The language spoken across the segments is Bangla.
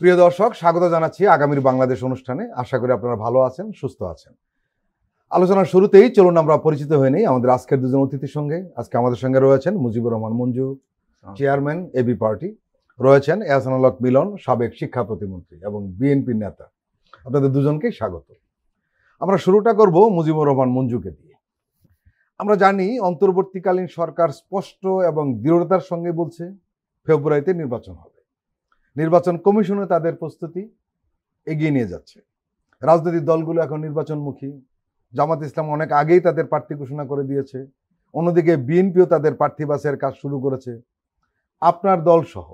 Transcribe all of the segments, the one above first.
প্রিয় দর্শক, স্বাগত জানাচ্ছি আগামীর বাংলাদেশ অনুষ্ঠানে। আশা করি আপনারা ভালো আছেন, সুস্থ আছেন। আলোচনার শুরুতেই চলুন আমরা পরিচিত হয়ে নেই আমাদের আজকের দুজন অতিথির সঙ্গে। আজকে আমাদের সঙ্গে রয়েছেন Mujibur Rahman Manju, chairman AB party, রয়েছেন এহসানুল হক মিলন, সাবেক শিক্ষা প্রতিমন্ত্রী এবং বিএনপির নেতা। আপনাদের দুজনকেই স্বাগত। আমরা শুরুটা করব মুজিবুর রহমান মঞ্জুকে দিয়ে। আমরা জানি অন্তর্বর্তীকালীন সরকার স্পষ্ট এবং দৃঢ়তার সঙ্গে বলছে ফেব্রুয়ারিতে নির্বাচন হবে। নির্বাচন কমিশনে তাদের প্রস্তুতি এগিয়ে নিয়ে যাচ্ছে। রাজনৈতিক দলগুলো এখন নির্বাচনমুখী। জামাত ইসলাম অনেক আগেই তাদের প্রার্থী ঘোষণা করে দিয়েছে। অন্যদিকে বিএনপিও তাদের প্রার্থী বাছাইয়ের কাজ শুরু করেছে। আপনার দল সহ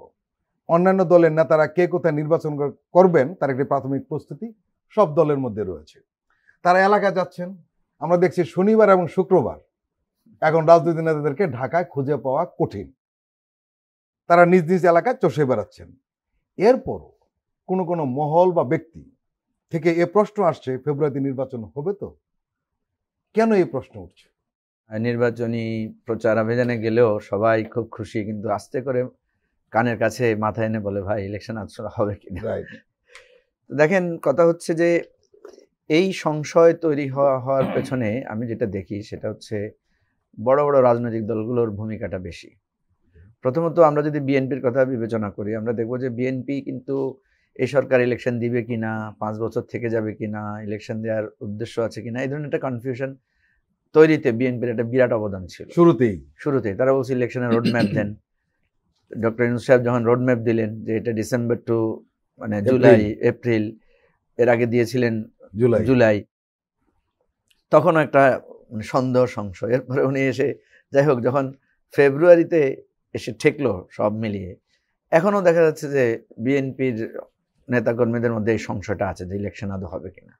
অন্যান্য দলের নেতারা কে কোথায় নির্বাচন করবেন তার একটি প্রাথমিক প্রস্তুতি সব দলের মধ্যে রয়েছে। তারা এলাকায় যাচ্ছেন। আমরা দেখছি শনিবার এবং শুক্রবার এখন রাজনৈতিক নেতাদেরকে ঢাকায় খুঁজে পাওয়া কঠিন। তারা নিজ নিজ এলাকায় চষে বেড়াচ্ছেন। এরপরও কোনো কোনো মহল বা ব্যক্তি থেকে এ প্রশ্ন আসছে, ফেব্রুয়ারিতে নির্বাচন হবে তো? কেন এই প্রশ্ন উঠছে? নির্বাচনী প্রচার অভিযানে গেলেও সবাই খুব খুশি, কিন্তু আস্তে করে কানের কাছে মাথায় এনে বলে, ভাই ইলেকশন আসলে হবে কিনা। দেখেন, কথা হচ্ছে যে এই সংশয় তৈরি হওয়ার পেছনে আমি যেটা দেখি সেটা হচ্ছে বড় বড় রাজনৈতিক দলগুলোর ভূমিকাটা বেশি। প্রথমত আমরা যদি বিএনপির কথা বিবেচনা করি, আমরা দেখবো যে বিএনপি কিন্তু এই সরকার ইলেকশন দিবে কিনা, 5 বছর থেকে যাবে কিনা, ইলেকশন দেওয়ার উদ্দেশ্য আছে কিনা, এই ধরনের একটা কনফিউশন তৈরিতে বিএনপির একটা বিরাট অবদান ছিল। শুরুতেই তারা বলছে ইলেকশনের রোডম্যাপ দেন। ডক্টর ইউনূস সাহেব যখন রোডম্যাপ দিলেন যে এটা ডিসেম্বর টু জুলাই এপ্রিল, এর আগে দিয়েছিলেন জুলাই, তখনও একটা সন্দেহ সংশয়। এরপরে উনি এসে যাই হোক যখন ফেব্রুয়ারিতে এসে ঠেকলো সব মিলিয়ে, এখনও দেখা যাচ্ছে যে বিএনপির নেতাকর্মীদের মধ্যে এই সংশয়টা আছে যে ইলেকশন আদৌ হবে কিনা।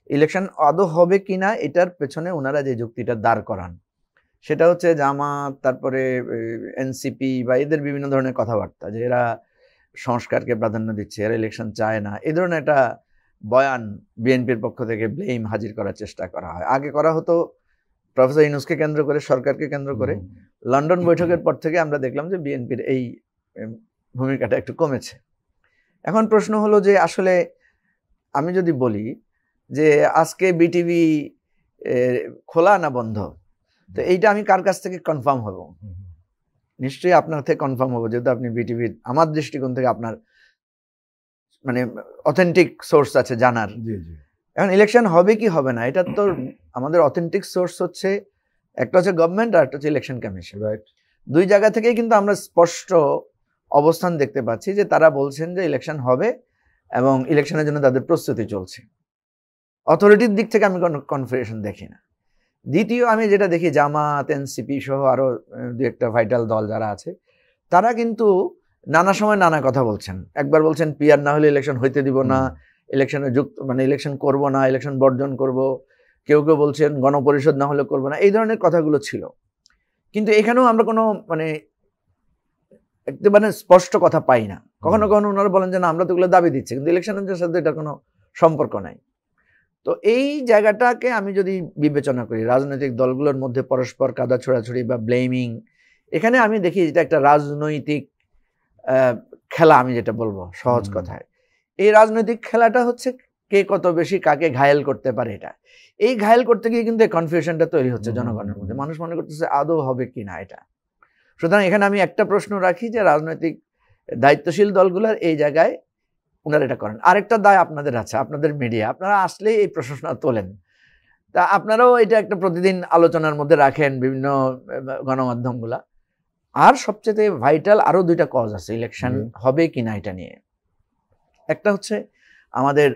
ইলেকশন আদৌ হবে কিনা এটার পেছনে ওনারা যে যুক্তিটা দাঁড় করান সেটা হচ্ছে জামাত, তারপরে এনসিপি বা এদের বিভিন্ন ধরনের কথাবার্তা, যে এরা সংস্কারকে প্রাধান্য দিচ্ছে, এরা ইলেকশন চায় না, এই ধরনের একটা বয়ান বিএনপির পক্ষ থেকে ব্লেম হাজির করার চেষ্টা করা হয়। আগে করা হতো প্রফেসর ইউনূসকে কেন্দ্র করে, সরকারকে কেন্দ্র করে। লন্ডন বৈঠকের পর থেকে আমরা দেখলাম যে বিএনপির এই ভূমিকাটা একটু কমেছে। এখন প্রশ্ন হলো যে আসলে আমি যদি বলি যে আজকে বিটিভি খোলা না বন্ধ, তো এইটা আমি কার কাছ থেকে কনফার্ম হব? নিশ্চয়ই আপনার থেকে কনফার্ম হবো, যেহেতু আপনি বিটিভির, আমার দৃষ্টিকোণ থেকে আপনার অথেন্টিক সোর্স আছে জানার। এখন ইলেকশন হবে কি হবে না, এটা তো আমাদের অথেন্টিক সোর্স হচ্ছে একটা হচ্ছে গভর্নমেন্ট আর একটা হচ্ছে ইলেকশন কমিশন। দুই জায়গা থেকেই কিন্তু আমরা স্পষ্ট অবস্থান দেখতে পাচ্ছি যে তারা বলছেন যে ইলেকশন হবে এবং ইলেকশনের জন্য তাদের প্রস্তুতি চলছে। অথরিটির দিক থেকে আমি কোনো কনফিউশন দেখি না। দ্বিতীয়, আমি যেটা দেখি জামাত, এনসিপি সহ আরো দু একটা ভাইটাল দল যারা আছে, তারা কিন্তু নানা সময় নানা কথা বলছেন। একবার বলছেন পিআর না হলে ইলেকশন হইতে দিব না, ইলেকশনে ইলেকশন করব না, ইলেকশন বর্জন করব। কেউ কেউ বলছেন গণপরিষদ না হলে করবো না। এই ধরনের কথাগুলো ছিল, কিন্তু এখানেও আমরা কোনো একেবারে স্পষ্ট কথা পাই না। কখনো কখনো ওনারা বলেন যে না, আমরা তো ওগুলো দাবি দিচ্ছি, কিন্তু ইলেকশনের সাথে এটার কোনো সম্পর্ক নাই। তো এই জায়গাটাকে আমি যদি বিবেচনা করি, রাজনৈতিক দলগুলোর মধ্যে পরস্পর কাদা ছোড়াছুড়ি বা ব্লেমিং, এখানে আমি দেখি এটা একটা রাজনৈতিক খেলা। আমি যেটা বলবো সহজ কথায়, এই রাজনৈতিক খেলাটা হচ্ছে কে কত বেশি কাকে ঘায়েল করতে পারে। এটা এই ঘায়েল করতে গিয়ে কিন্তু এই কনফিউশনটা তৈরি হচ্ছে জনগণের মধ্যে। মানুষ মনে করতেছে আদৌ হবে কি না এটা। সুতরাং এখানে আমি একটা প্রশ্ন রাখি যে রাজনৈতিক দায়িত্বশীল দলগুলোর এই জায়গায় ওনারা এটা করেন। আরেকটা দায় আপনাদের আছে, আপনাদের মিডিয়া, আপনারা আসলে এই প্রশ্ন তোলেন, তা আপনারাও এটা একটা প্রতিদিন আলোচনার মধ্যে রাখেন বিভিন্ন গণমাধ্যমগুলা। আর সবচেয়ে ভাইটাল আরো দুইটা কজ আছে ইলেকশন হবে কিনা এটা নিয়ে। একটা হচ্ছে আমাদের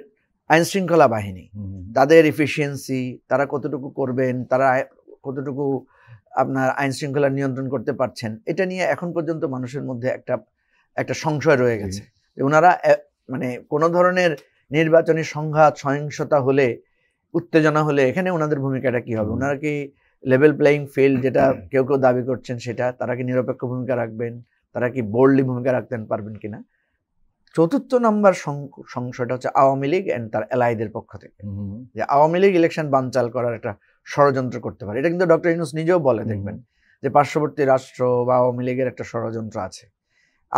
আইন শৃঙ্খলা বাহিনী, তাদের এফিসিয়েন্সি, তারা কতটুকু করবেন, তারা কতটুকু আপনার আইন শৃঙ্খলা নিয়ন্ত্রণ করতে পারছেন, এটা নিয়ে এখন পর্যন্ত মানুষের মধ্যে একটা সংশয় রয়ে গেছে যে ওনারা কোনো ধরনের নির্বাচনী সংঘাত, সহিংসতা হলে, উত্তেজনা হলে এখানে ওনাদের ভূমিকাটা কি হবে? ওনারা কি লেভেল প্লেইং ফিল্ড, যেটা কেউ কেউ দাবি করছেন, সেটা তারা কি নিরপেক্ষ ভূমিকা রাখবেন? তারা কি বোল্ডলি ভূমিকা রাখতে পারবেন কিনা? চতুর্থ নম্বর সংশয়টা হচ্ছে আওয়ামী লীগ এন্ড তার এলাইদের পক্ষ থেকে, যে আওয়ামী লীগ ইলেকশন বানচাল করার একটা ষড়যন্ত্র করতে পারে। এটা কিন্তু ডক্টর ইউনূস নিজেও বলে, দেখবেন যে পার্শ্ববর্তী রাষ্ট্র বা আওয়ামী লীগের একটা ষড়যন্ত্র আছে।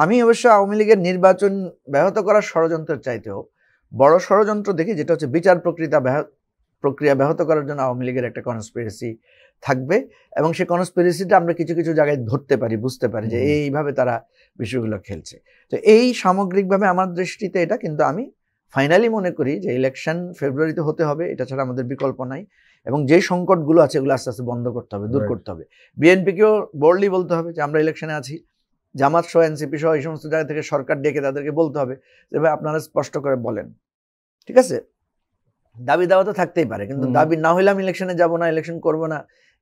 আমি অবশ্য আওয়ামী লীগের নির্বাচন ব্যাহত করার ষড়যন্ত্রের চাইতেও বড় ষড়যন্ত্র দেখি, যেটা হচ্ছে বিচার প্রক্রিয়া ব্যাহত করার জন্য আওয়ামী লীগের একটা কনস্পিরেসি থাকবে, এবং সেই কনস্পিরেসিটা আমরা কিছু কিছু জায়গায় ধরতে পারি, বুঝতে পারি যে এইভাবে তারা বিষয়গুলো খেলছে। তো এই সামগ্রিকভাবে আমার দৃষ্টিতে এটা, কিন্তু আমি ফাইনালি মনে করি যে ইলেকশন ফেব্রুয়ারিতে হতে হবে, এটা ছাড়া আমাদের বিকল্প নাই। এবং যে সংকটগুলো আছে এগুলো আস্তে আস্তে বন্ধ করতে হবে, দূর করতে হবে। বিএনপিকেও বোল্ডলি বলতে হবে যে আমরা ইলেকশনে আছি, জামাত সহ এনসিপি সহ এই সমস্ত জায়গা থেকে সরকার ডেকে তাদেরকে বলতে হবে যে ভাই আপনারা স্পষ্ট করে বলেন, ঠিক আছে? দাবি দাওয়া তো থাকতেই পারে, কিন্তু দাবি না হলে আমি ইলেকশনে যাব না, ইলেকশন করব না,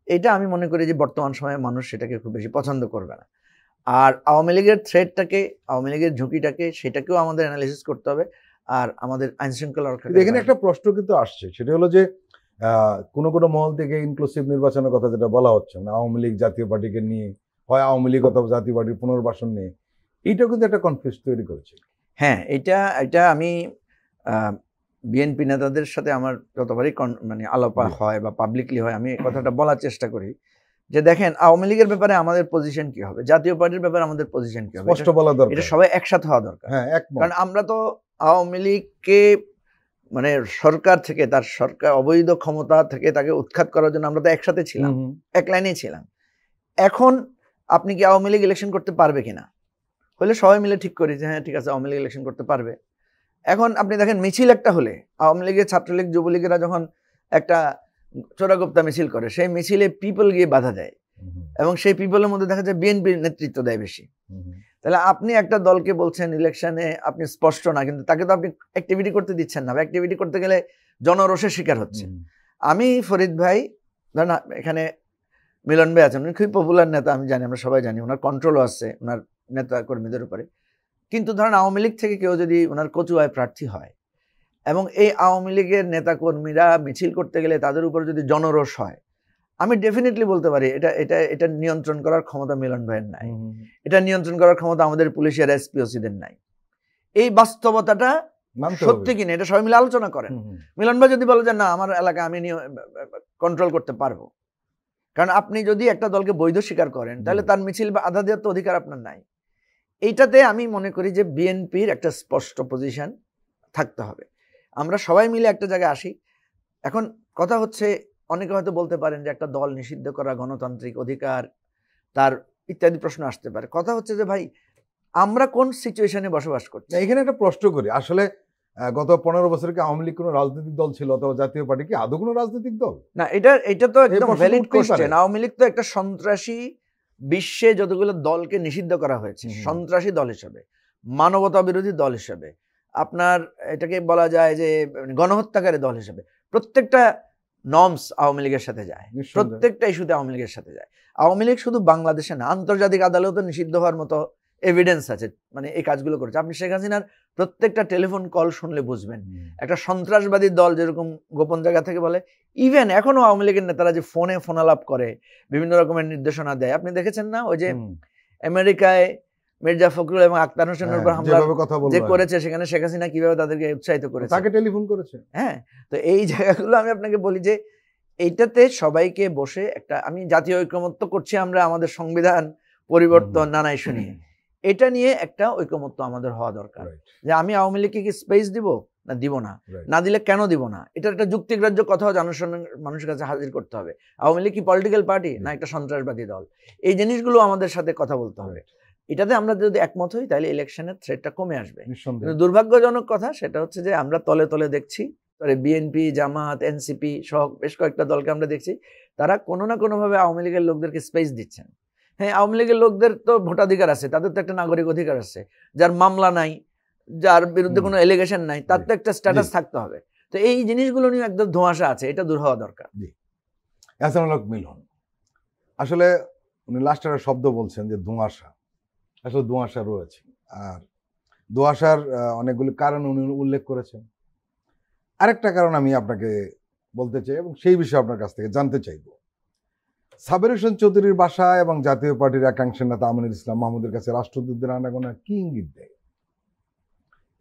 এটা আমি মনে করি যে বর্তমান সময়ে মানুষ সেটাকে খুব বেশি পছন্দ করবে না। আর আওয়ামী লীগের থ্রেটটাকে, আওয়ামী লীগের ঝুঁকিটাকে, সেটাকেও আমাদের অ্যানালিসিস করতে হবে। আর আমাদের আইন শৃঙ্খলা এখানে একটা প্রশ্ন কিন্তু আসছে, সেটা হলো যে কোনো কোনো মহল থেকে ইনক্লুসিভ নির্বাচনের কথা যেটা বলা হচ্ছে না, আওয়ামী লীগ জাতীয় পার্টিকে নিয়ে, হয় আওয়ামী লীগ অথবা জাতীয় পার্টির পুনর্বাসন নিয়ে, এইটাও কিন্তু একটা কনফিউজ তৈরি করেছে। হ্যাঁ, এটা আমি বিএনপি নেতাদের সাথে আমার যতবারই মানে আলাপ হয় বা পাবলিকলি হয়, আমি এই কথাটা বলার চেষ্টা করি যে দেখেন আওয়ামী লীগের ব্যাপারে আমাদের পজিশন কি হবে, জাতীয় পার্টির ব্যাপারে আমাদের পজিশন কি হবে, স্পষ্ট বলা দরকার। এটা সবাই একসাথে হওয়া দরকার। হ্যাঁ, একমত। কারণ আমরা তো আওয়ামী লীগকে মানে সরকার থেকে, তার সরকার অবৈধ ক্ষমতা থেকে তাকে উৎখাত করার জন্য আমরা তো একসাথে ছিলাম, এক লাইনেই ছিলাম। এখন আপনি কি আওয়ামী লীগ ইলেকশন করতে পারবে কিনা, হলে সবাই মিলে ঠিক করি যে হ্যাঁ ঠিক আছে আওয়ামী লীগ ইলেকশন করতে পারবে। এখন আপনি দেখেন মিছিল একটা হলে, আওয়ামী লীগের, ছাত্রলীগ, যুবলীগেরা যখন একটা চোরাগোপ্তা মিছিল করে, সেই মিছিলে পিপল গিয়ে বাধা দেয়, এবং সেই পিপলের মধ্যে দেখা যায় বিএনপির নেতৃত্ব দেয় বেশি। তাহলে আপনি একটা দলকে বলছেন ইলেকশনে আপনি স্পষ্ট না, কিন্তু তাকে তো আপনি অ্যাক্টিভিটি করতে দিচ্ছেন না, অ্যাক্টিভিটি করতে গেলে জনরোষের শিকার হচ্ছে। আমি ফরিদ ভাই, ধরেন এখানে মিলন ভাই আছেন, উনি খুবই পপুলার নেতা, আমি জানি, আমরা সবাই জানি, ওনার কন্ট্রোলও আছে ওনার নেতা কর্মীদের উপরে। কিন্তু ধরেন আওয়ামী লীগ থেকে কেউ যদি ওনার কচুয়ায় প্রার্থী হয়, এবং এই আওয়ামী লীগের নেতা কর্মীরা মিছিল করতে গেলে তাদের উপর যদি জনরোষ হয়, আমি ডেফিনেটলি বলতে পারি এটা এটা এটা নিয়ন্ত্রণ করার ক্ষমতা মিলন ভাইয়ের নাই, এটা নিয়ন্ত্রণ করার ক্ষমতা আমাদের পুলিশের এসপিওসিদের নাই। এই বাস্তবতাটা সত্যি কিনা এটা সবাই মিলে আলোচনা করেন। মিলন ভাই যদি বলে যে না আমার এলাকা আমি কন্ট্রোল করতে পারবো, কারণ আপনি যদি একটা দলকে বৈধ স্বীকার করেন তাহলে তার মিছিল বা আধা দেওয়ার তো অধিকার আপনার নাই। এইটাতে আমি মনে করি যে বিএনপির একটা স্পষ্ট পজিশন থাকতে হবে, আমরা সবাই মিলে একটা জায়গায় আসি। এখন কথা হচ্ছে, অনেকে হয়তো বলতে পারেন যে একটা দল নিষিদ্ধ করা গণতান্ত্রিক অধিকার, তার ইত্যাদি প্রশ্ন আসতে পারে। কথা হচ্ছে যে ভাই আমরা কোন সিচুয়েশনে বসবাস করছি। এখানে একটা প্রশ্ন করি, আসলে গত 15 বছরে কি আওয়ামী লীগ কোনো রাজনৈতিক দল ছিল, অথবা জাতীয় পার্টি কি আদৌ কোনো রাজনৈতিক দল? না, এটা তো একদম ভ্যালিড কোশ্চেন। আওয়ামী লীগ তো একটা সন্ত্রাসী, বিশ্বে যতগুলো দলকে নিষিদ্ধ করা হয়েছে সন্ত্রাসী দল হিসেবে, মানবতা বিরোধী দল হিসেবে, আপনার এটাকে বলা যায় যে গণহত্যাকারী দল হিসেবে, প্রত্যেকটা নর্মস আওয়ামী লীগের সাথে যায়, প্রত্যেকটা ইস্যুতে আওয়ামী লীগের সাথে যায়। আওয়ামী লীগ শুধু বাংলাদেশে না, আন্তর্জাতিক আদালতে নিষিদ্ধ হওয়ার মতো এভিডেন্স আছে, মানে এই কাজগুলো করেছে। আপনি শেখ হাসিনার প্রত্যেকটা টেলিফোন কল শুনলে বুঝবেন একটা সন্ত্রাসবাদী দল যেরকম গোপন জায়গা থেকে বলে। ইভেন এখনো আওয়ামী লীগের নেতারা যে ফোনে ফোনালাপ করে, বিভিন্ন রকমের নির্দেশনা দেয়, আপনি দেখেছেন না ওই যে আমেরিকায় মির্জা ফখরুল এবং আক্তার হোসেনের উপর হামলা যে করেছে, সেখানে শেখ হাসিনা কিভাবে তাদেরকে উৎসাহিত করেছে, তাকে টেলিফোন করেছে। হ্যাঁ, তো এই জায়গাগুলো আমি আপনাকে বলি যে এইটাতে সবাইকে বসে একটা, আমি জাতীয় ঐকমত্য করছি আমরা আমাদের সংবিধান পরিবর্তন নানা ইস্যু নিয়ে, এটা নিয়ে একটা ঐকমত্য আমাদের হওয়া দরকার যে আমি আওয়ামী লীগকে কি স্পেস দিব না দিব না, না দিলে কেন দিব না, এটা একটা যুক্তিগ্রাহ্য কথাও মানুষের কাছে হাজির করতে হবে। আওয়ামী লীগ কি পলিটিক্যাল পার্টি না একটা সন্ত্রাসবাদী দল, এই জিনিসগুলো আমাদের সাথে কথা বলতে হবে। এটাতে আমরা যদি একমত হই তাহলে ইলেকশনের থ্রেটটা কমে আসবে। কিন্তু দুর্ভাগ্যজনক কথা সেটা হচ্ছে যে আমরা তলে তলে দেখছি, বিএনপি, জামাত, এনসিপি সহ বেশ কয়েকটা দলকে আমরা দেখছি তারা কোনো না কোনোভাবে আওয়ামী লীগের লোকদেরকে স্পেস দিচ্ছেন। হ্যাঁ, আওয়ামী লীগের লোকদের তো ভোটাধিকার আছে, তাদের তো একটা নাগরিক অধিকার আছে, যার মামলা নাই, যার বিরুদ্ধে কোনো এলিগেশন নাই, তার তো একটা স্ট্যাটাস থাকতে হবে। তো এই জিনিসগুলো নিয়ে একদম ধোঁয়াশা আছে, এটা দূর হওয়া দরকার। মিলন, আসলে উনি লাস্টে একটা শব্দ বলছেন যে ধোঁয়াশা, আসলে ধোঁয়াশা রয়েছে, আর ধোঁয়াশার অনেকগুলি কারণ উনি উল্লেখ করেছেন। আরেকটা কারণ আমি আপনাকে বলতে চাই এবং সেই বিষয়ে আপনার কাছ থেকে জানতে চাইব। সাবের হোসেন চৌধুরীর বাসা এবং জাতীয় পার্টির একাংশের নেতা আমিনুল ইসলাম মাহমুদের কাছে রাষ্ট্রদূতদের আনাগোনা কি ইঙ্গিত দেয়?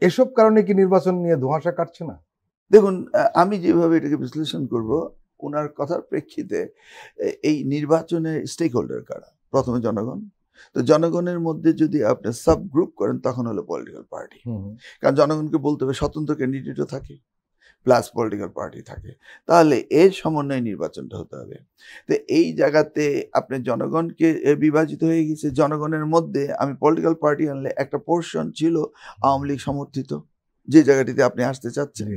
এসব কারণে কি নির্বাচন নিয়ে ধোঁয়াশা কাটছে না? দেখুন, আমি যেভাবে এটাকে বিশ্লেষণ করব, ওনার কথার প্রেক্ষিতে এই নির্বাচনের স্টেক হোল্ডার কারা? প্রথমে জনগণ, তো জনগণের মধ্যে যদি আপনি সাব গ্রুপ করেন তখন হলো পলিটিক্যাল পার্টি। কারণ জনগণকে বলতে হবে স্বতন্ত্র ক্যান্ডিডেটও থাকে প্লাস পলিটিক্যাল পার্টি থাকে, তাহলে এর সমন্বয়ে নির্বাচনটা হতে হবে। তো এই জায়গাতে আপনি জনগণকে বিভাজিত হয়ে গেছে। জনগণের মধ্যে আমি পলিটিক্যাল পার্টি আনলে একটা পোর্শন ছিল আওয়ামী লীগ সমর্থিত, যে জায়গাটিতে আপনি আসতে চাচ্ছেন।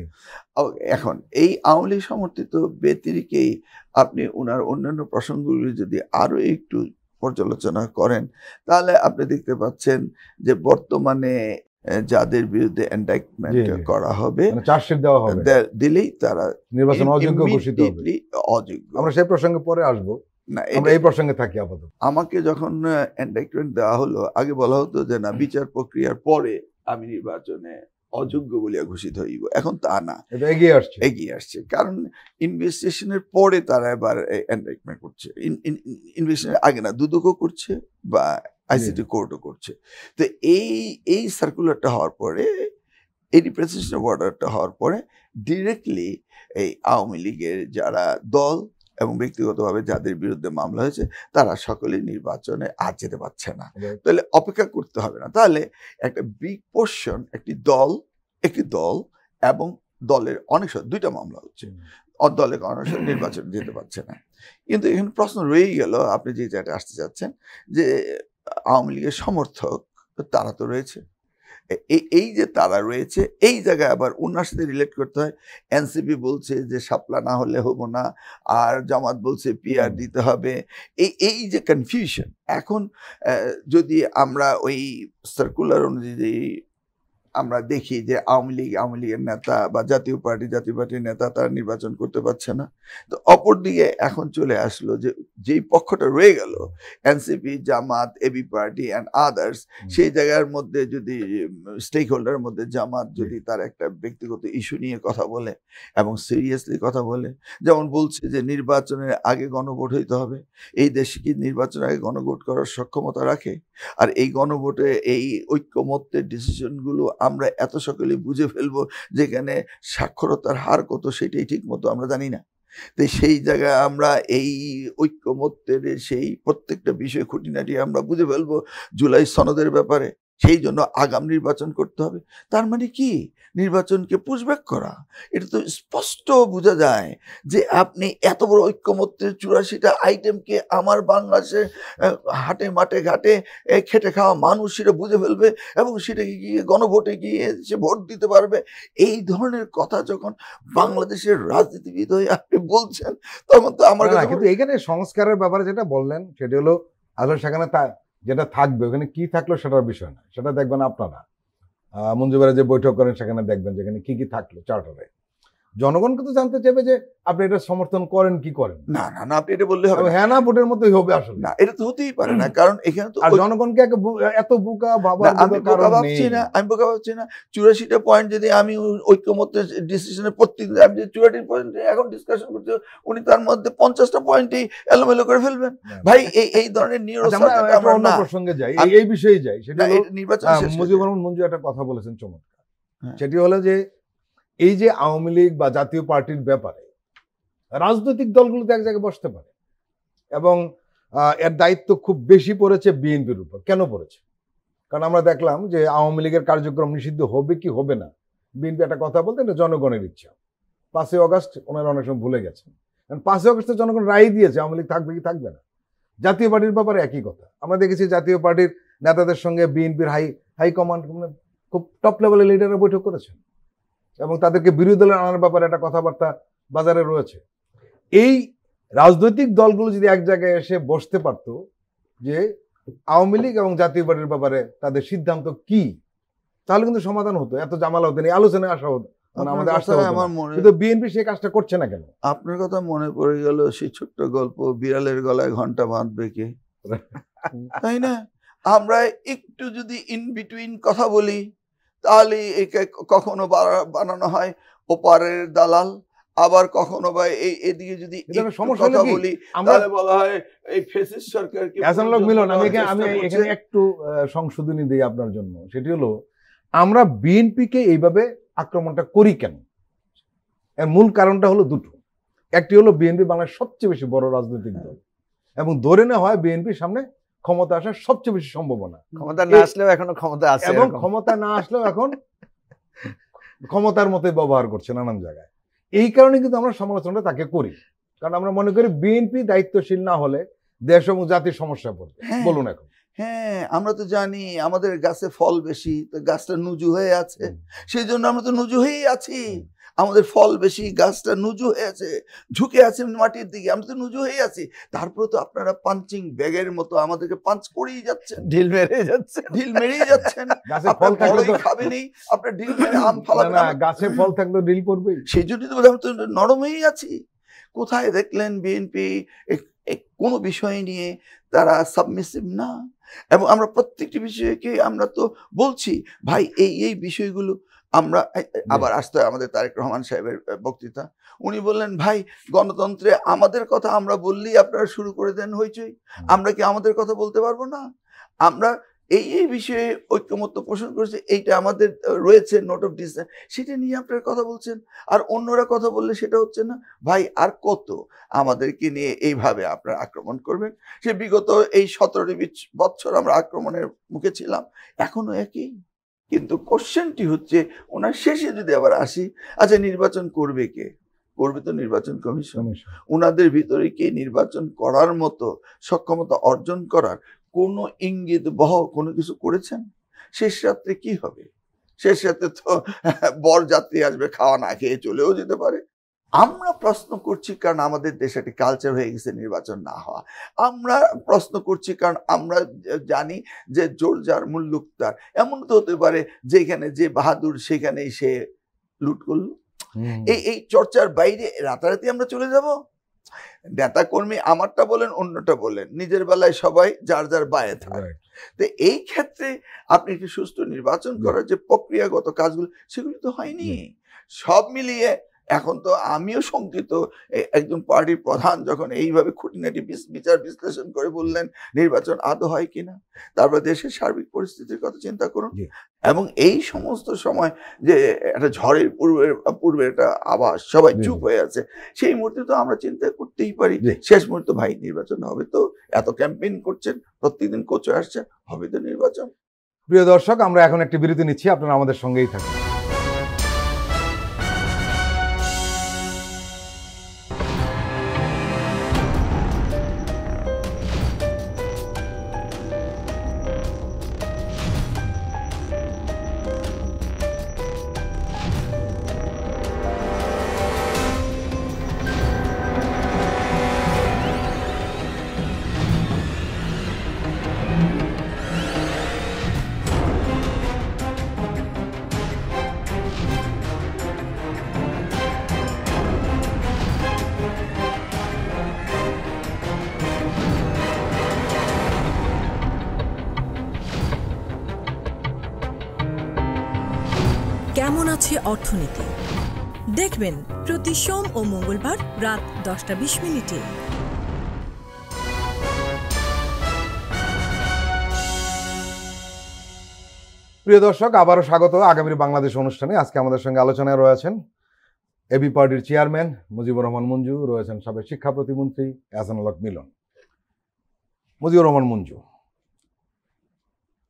এখন এই আওয়ামী লীগ সমর্থিত ব্যতিরিকেই আপনি ওনার অন্যান্য প্রসঙ্গগুলি যদি আরো একটু পর্যালোচনা করেন, তাহলে আপনি দেখতে পাচ্ছেন যে বর্তমানে যাদের বিরুদ্ধে ইনডাইটমেন্ট করা হবে, চার্জশিট দেওয়া হবে, দিলেই তারা নির্বাচন অযোগ্য ঘোষিত হবে। অযোগ্য। আমরা সেই প্রসঙ্গে পরে আসবো, না আমরা এই প্রসঙ্গে থাকি আপাতত। আমাকে যখন ইনডাইটমেন্ট দেওয়া হলো, আগে বলা হতো যে না, বিচার প্রক্রিয়ার পরে আমি নির্বাচনে অযোগ্য বলিয়া ঘোষিত হইব। এখন তা না, এটা এগিয়ে আসছে। কারণ ইনভেস্টিগেশনের পরে তারা এবার ইনডাইটমেন্ট করছে। ইনভেস্টিগেশনের আগে না, দুদকও করছে বা আইসিটি কোর্টও করছে। তো এই সার্কুলারটা হওয়ার পরে, এই রিপ্রেজেন্টেশন অর্ডারটা হওয়ার পরে ডিরেক্টলি এই আওয়ামী লীগের যারা দল এবং ব্যক্তিগতভাবে যাদের বিরুদ্ধে মামলা হয়েছে তারা সকলেই নির্বাচনে আর যেতে পারছে না। তাহলে অপেক্ষা করতে হবে না। তাহলে একটা বিগ পোর্শন, একটি দল এবং দলের অনেক দুইটা মামলা হচ্ছে, দলের অনেক নির্বাচনে যেতে পারছে না। কিন্তু এখানে প্রশ্ন রয়েই গেল, আপনি যে জায়গাটা আসতে চাচ্ছেন যে আওয়ামী লীগের সমর্থক তারা তো রয়েছে, এই যে তারা রয়েছে, এই জায়গায় আবার ওনার সাথে রিলেট করতে হয়। এনসিপি বলছে যে শাপলা না হলে হবো না, আর জামাত বলছে পিআর দিতে হবে। এই যে কনফিউশন, এখন যদি আমরা ওই সার্কুলার অনুযায়ী আমরা দেখি যে আওয়ামী লীগের নেতা বা জাতীয় পার্টির নেতা তারা নির্বাচন করতে পারছে না, তো অপরদিকে এখন চলে আসলো যে যেই পক্ষটা রয়ে গেল NCP, Jamaat, AB party and others, সেই জায়গার মধ্যে যদি স্টেক হোল্ডারের মধ্যে জামাত যদি তার একটা ব্যক্তিগত ইস্যু নিয়ে কথা বলে এবং সিরিয়াসলি কথা বলে, যেমন বলছে যে নির্বাচনের আগে গণভোট হইতে হবে, এই দেশে কি নির্বাচনের আগে গণভোট করার সক্ষমতা রাখে? আর এই গণভোটে এই ঐক্যমত্যের ডিসিশনগুলো আমরা এত সকলেই বুঝে ফেলবো যেখানে সাক্ষরতার হার কত সেটাই ঠিক মতো আমরা জানি না। তো সেই জায়গায় আমরা এই ঐক্যমত্যের সেই প্রত্যেকটা বিষয় খুঁটিনাটি আমরা বুঝে ফেলবো জুলাই সনদের ব্যাপারে। সেই জন্য আগাম নির্বাচন করতে হবে। তার মানে কি? নির্বাচনকে পুশব্যাক করা। এটা তো স্পষ্ট বোঝা যায় যে আপনি এত বড় ঐক্যমত্যের 84টা আইটেমকে আমার বাংলাদেশের হাটে মাঠে ঘাটে খেটে খাওয়া মানুষ সেটা বুঝে ফেলবে এবং সেটাকে গিয়ে গণভোটে গিয়ে সে ভোট দিতে পারবে। এই ধরনের কথা যখন বাংলাদেশের রাজনীতিবিদ হয়ে আপনি বলছেন, তখন তো আমার কাছে কিন্তু এখানে সংস্কারের ব্যাপারে যেটা বললেন সেটা হলো আসলে সেখানে যেটা থাকবে ওখানে কি থাকলো সেটার বিষয় না, সেটা দেখবেন আপনারা মঞ্জুবারে যে বৈঠক করেন সেখানে দেখবেন যেখানে কি কি থাকলো চার্টারে। জনগণকে তো জানতে চাইবে যে আপনি এটা সমর্থন করেন কি করেন। না না না, আপনি এটা বললে হবে হ্যাঁ না, ভোটের মতোই হবে আসলে। না, এটা তো হতেই পারে না, কারণ এখানে তো জনগণকে এত বোকা ভাবা আমি বোকা ভাবছি না, 84টা পয়েন্ট যদি আমি ঐক্যমত্যের ডিসিশনের প্রত্যেক আমি 84 পয়েন্ট এখন ডিসকাশন করছি, উনি তার মধ্যে 50টা পয়েন্টই এলোমেলো করে ফেলবেন। ভাই এই ধরনের অন্য প্রসঙ্গে যাই, এই বিষয়ে যাই। সেটা নির্বাচন মুজিবুর রহমান মঞ্জু একটা কথা বলেছেন চমৎকার, সেটি হলো যে এই যে আওয়ামী লীগ বা জাতীয় পার্টির ব্যাপারে রাজনৈতিক দলগুলোতে এক জায়গায় বসতে পারে এবং এর দায়িত্ব খুব বেশি পড়েছে বিএনপির উপর। কেন পড়েছে? কারণ আমরা দেখলাম যে আওয়ামী লীগের কার্যক্রম নিষিদ্ধ হবে কি হবে না, বিএনপি একটা কথা বলতে এটা জনগণের ইচ্ছা। 5ই অগস্ট ওনারা অনেক সময় ভুলে গেছেন, কারণ 5ই অগস্টে জনগণ রায় দিয়েছে আওয়ামী লীগ থাকবে কি থাকবে না। জাতীয় পার্টির ব্যাপারে একই কথা, আমরা দেখেছি জাতীয় পার্টির নেতাদের সঙ্গে বিএনপির হাইকমান্ড খুব টপ লেভেলের লিডাররা বৈঠক করেছেন এবং তাদেরকে বিরোধী দলে আনার ব্যাপারে একটা কথাবার্তা বাজারে রয়েছে। এই রাজনৈতিক দলগুলো যদি এক জায়গায় এসে বসতে পারতো যে আওয়ামী লীগ এবং জাতীয় পার্টির ব্যাপারে তাদের সিদ্ধান্ত কি, তাহলে কিন্তু সমাধান হতো, এত জামালা হতো না, আলোচনায় আসা হতো, আমাদের আসা হতো। আমার মনে কিন্তু বিএনপি সেই কাজটা করছে না কেন? আপনার কথা মনে পড়ে গেল সেই ছোট্ট গল্প, বিড়ালের গলায় ঘন্টা বাঁধবে কে, তাই না? আমরা একটু যদি ইন বিটুইন কথা বলি তাহলে একে কখনো বানানো হয় ওপারের দালাল, আবার কখনো বা এদিকে যদি কথা বলি তাহলে বলা হয় এই ফ্যাসিস্ট সরকারকে। মিলন, আমি এখানে একটু সংশোধনী দিই আপনার জন্য। সেটি হলো আমরা বিএনপিকে এইভাবে আক্রমণটা করি কেন? এর মূল কারণটা হলো দুটো। একটি হলো বিএনপি বাংলার সবচেয়ে বেশি বড় রাজনৈতিক দল এবং ধরে নেওয়া হয় বিএনপির সামনে ক্ষমতা আসার সবচেয়ে বেশি সম্ভাবনা। ক্ষমতা না আসলেও এখনো ক্ষমতা আছে, এবং ক্ষমতা না আসলেও এখন ক্ষমতার মতোই ব্যবহার করছে নানান জায়গায়। এই কারণে কিন্তু আমরা সমালোচনাটা তাকে করি, কারণ আমরা মনে করি বিএনপি দায়িত্বশীল না হলে দেশ এবং জাতির সমস্যা পড়বে। বলুন এখন। হ্যাঁ, আমরা তো জানি আমাদের গাছে ফল বেশি, তো গাছটা নুজু হয়ে আছে, সেই জন্য আমরা তো নুজু হয়েই আছি। আমাদের ফল বেশি, গাছটা নুজু হয়ে আছে, ঝুঁকে আছে মাটির দিকে, আমরা তো নুজু হয়ে আছি। তারপরে তো আপনারা পাঞ্চিং ব্যাগের মতো আমাদেরকে পাঞ্চ করেই যাচ্ছেন, ঢিল মেরে যাচ্ছে, ঢিল মেরেই যাচ্ছেন। গাছে ফল থাকলে তো খাবেনই, আপনার ঢিল মেরে আম ফালাবেন না, গাছে ফল থাকলে ঢিল পড়বেই। সেই জন্যই তো আমরা তো নরম হয়েই আছি। কোথায় দেখলেন বিএনপি কোনো বিষয় নিয়ে তারা সাবমিসিভ না? এবং আমরা প্রত্যেকটি বিষয়কে আমরা তো বলছি ভাই এই বিষয়গুলো আমরা আবার আসতে হয় আমাদের তারেক রহমান সাহেবের বক্তৃতা, উনি বললেন ভাই গণতন্ত্রে আমাদের কথা আমরা বললেই আপনারা শুরু করে দেন হইচই, আমরা কি আমাদের কথা বলতে পারবো না? আমরা এই বিষয়ে ঐক্যমত্য পোষণ করেছে, এইটা আমাদের রয়েছে নোট অফ ডিসেন্ট, সেটা নিয়ে আপনারা কথা বলছেন, আর অন্যরা কথা বললে সেটা হচ্ছে না। ভাই আর কত আমাদেরকে নিয়ে এইভাবে আপনারা আক্রমণ করবেন? সে বিগত এই 17 বছর আমরা আক্রমণের মুখে ছিলাম, এখনো একই। কিন্তু কোশ্চেনটি হচ্ছে ওনার শেষে যদি আবার আসি, আচ্ছা নির্বাচন করবে কে? করবে তো নির্বাচন কমিশন। ওনাদের ভিতরে কি নির্বাচন করার মতো সক্ষমতা অর্জন করার কোনো ইঙ্গিত বহ কোনো কিছু করেছেন? শেষ রাত্রে কি হবে? শেষ রাত্রে তো বর যাত্রী আসবে, খাওয়া না খেয়ে চলেও যেতে পারে। আমরা প্রশ্ন করছি কারণ আমাদের দেশে একটি কালচার হয়ে গেছে নির্বাচন না হওয়া। আমরা প্রশ্ন করছি কারণ আমরা জানি যে জোর যার মুল্লুক তার। এমন তো হতে পারে যেখানে যে বাহাদুর সেখানেই সে লুট করলো। এই চর্চার বাইরে রাতারাতি আমরা চলে যাব? নেতা কর্মী আমারটা বলেন অন্যটা বলেন, নিজের বেলায় সবাই যার যার বায়ে থাকে। তো এই ক্ষেত্রে আপনি একটি সুষ্ঠু নির্বাচন করার যে প্রক্রিয়াগত কাজগুলো সেগুলো তো হয়নি। সব মিলিয়ে এখন তো আমিও শঙ্কিত, একজন পার্টির প্রধান যখন এইভাবে খুঁটিনাটি বিচার বিশ্লেষণ করে বললেন নির্বাচন আদৌ হয় কিনা। তারপর দেশের সার্বিক পরিস্থিতির কথা চিন্তা করুন, এবং এই সমস্ত সময় যে একটা ঝড়ের পূর্বে একটা আভাস, সবাই চুপ হয়ে আছে, সেই মুহূর্তে তো আমরা চিন্তা করতেই পারি শেষ মুহূর্তে ভাই নির্বাচন হবে তো, এত ক্যাম্পেইন করছেন, প্রত্যেকদিন কোচে আসছে, হবে তো নির্বাচন। প্রিয় দর্শক, আমরা এখন একটি বিরতি নিচ্ছি, আপনারা আমাদের সঙ্গেই থাকুন। কেমন আছে অর্থনীতি দেখবেন প্রতি সোম ও মঙ্গলবার রাত 10:20। প্রিয় দর্শক, আবারও স্বাগত আগামীর বাংলাদেশ অনুষ্ঠানে। আজকে আমাদের সঙ্গে আলোচনায় রয়েছেন এবি পার্টির চেয়ারম্যান মুজিবুর রহমান মঞ্জু, রয়েছেন সাবেক শিক্ষা প্রতিমন্ত্রী এহসানুল হক মিলন। মুজিবুর রহমান মঞ্জু,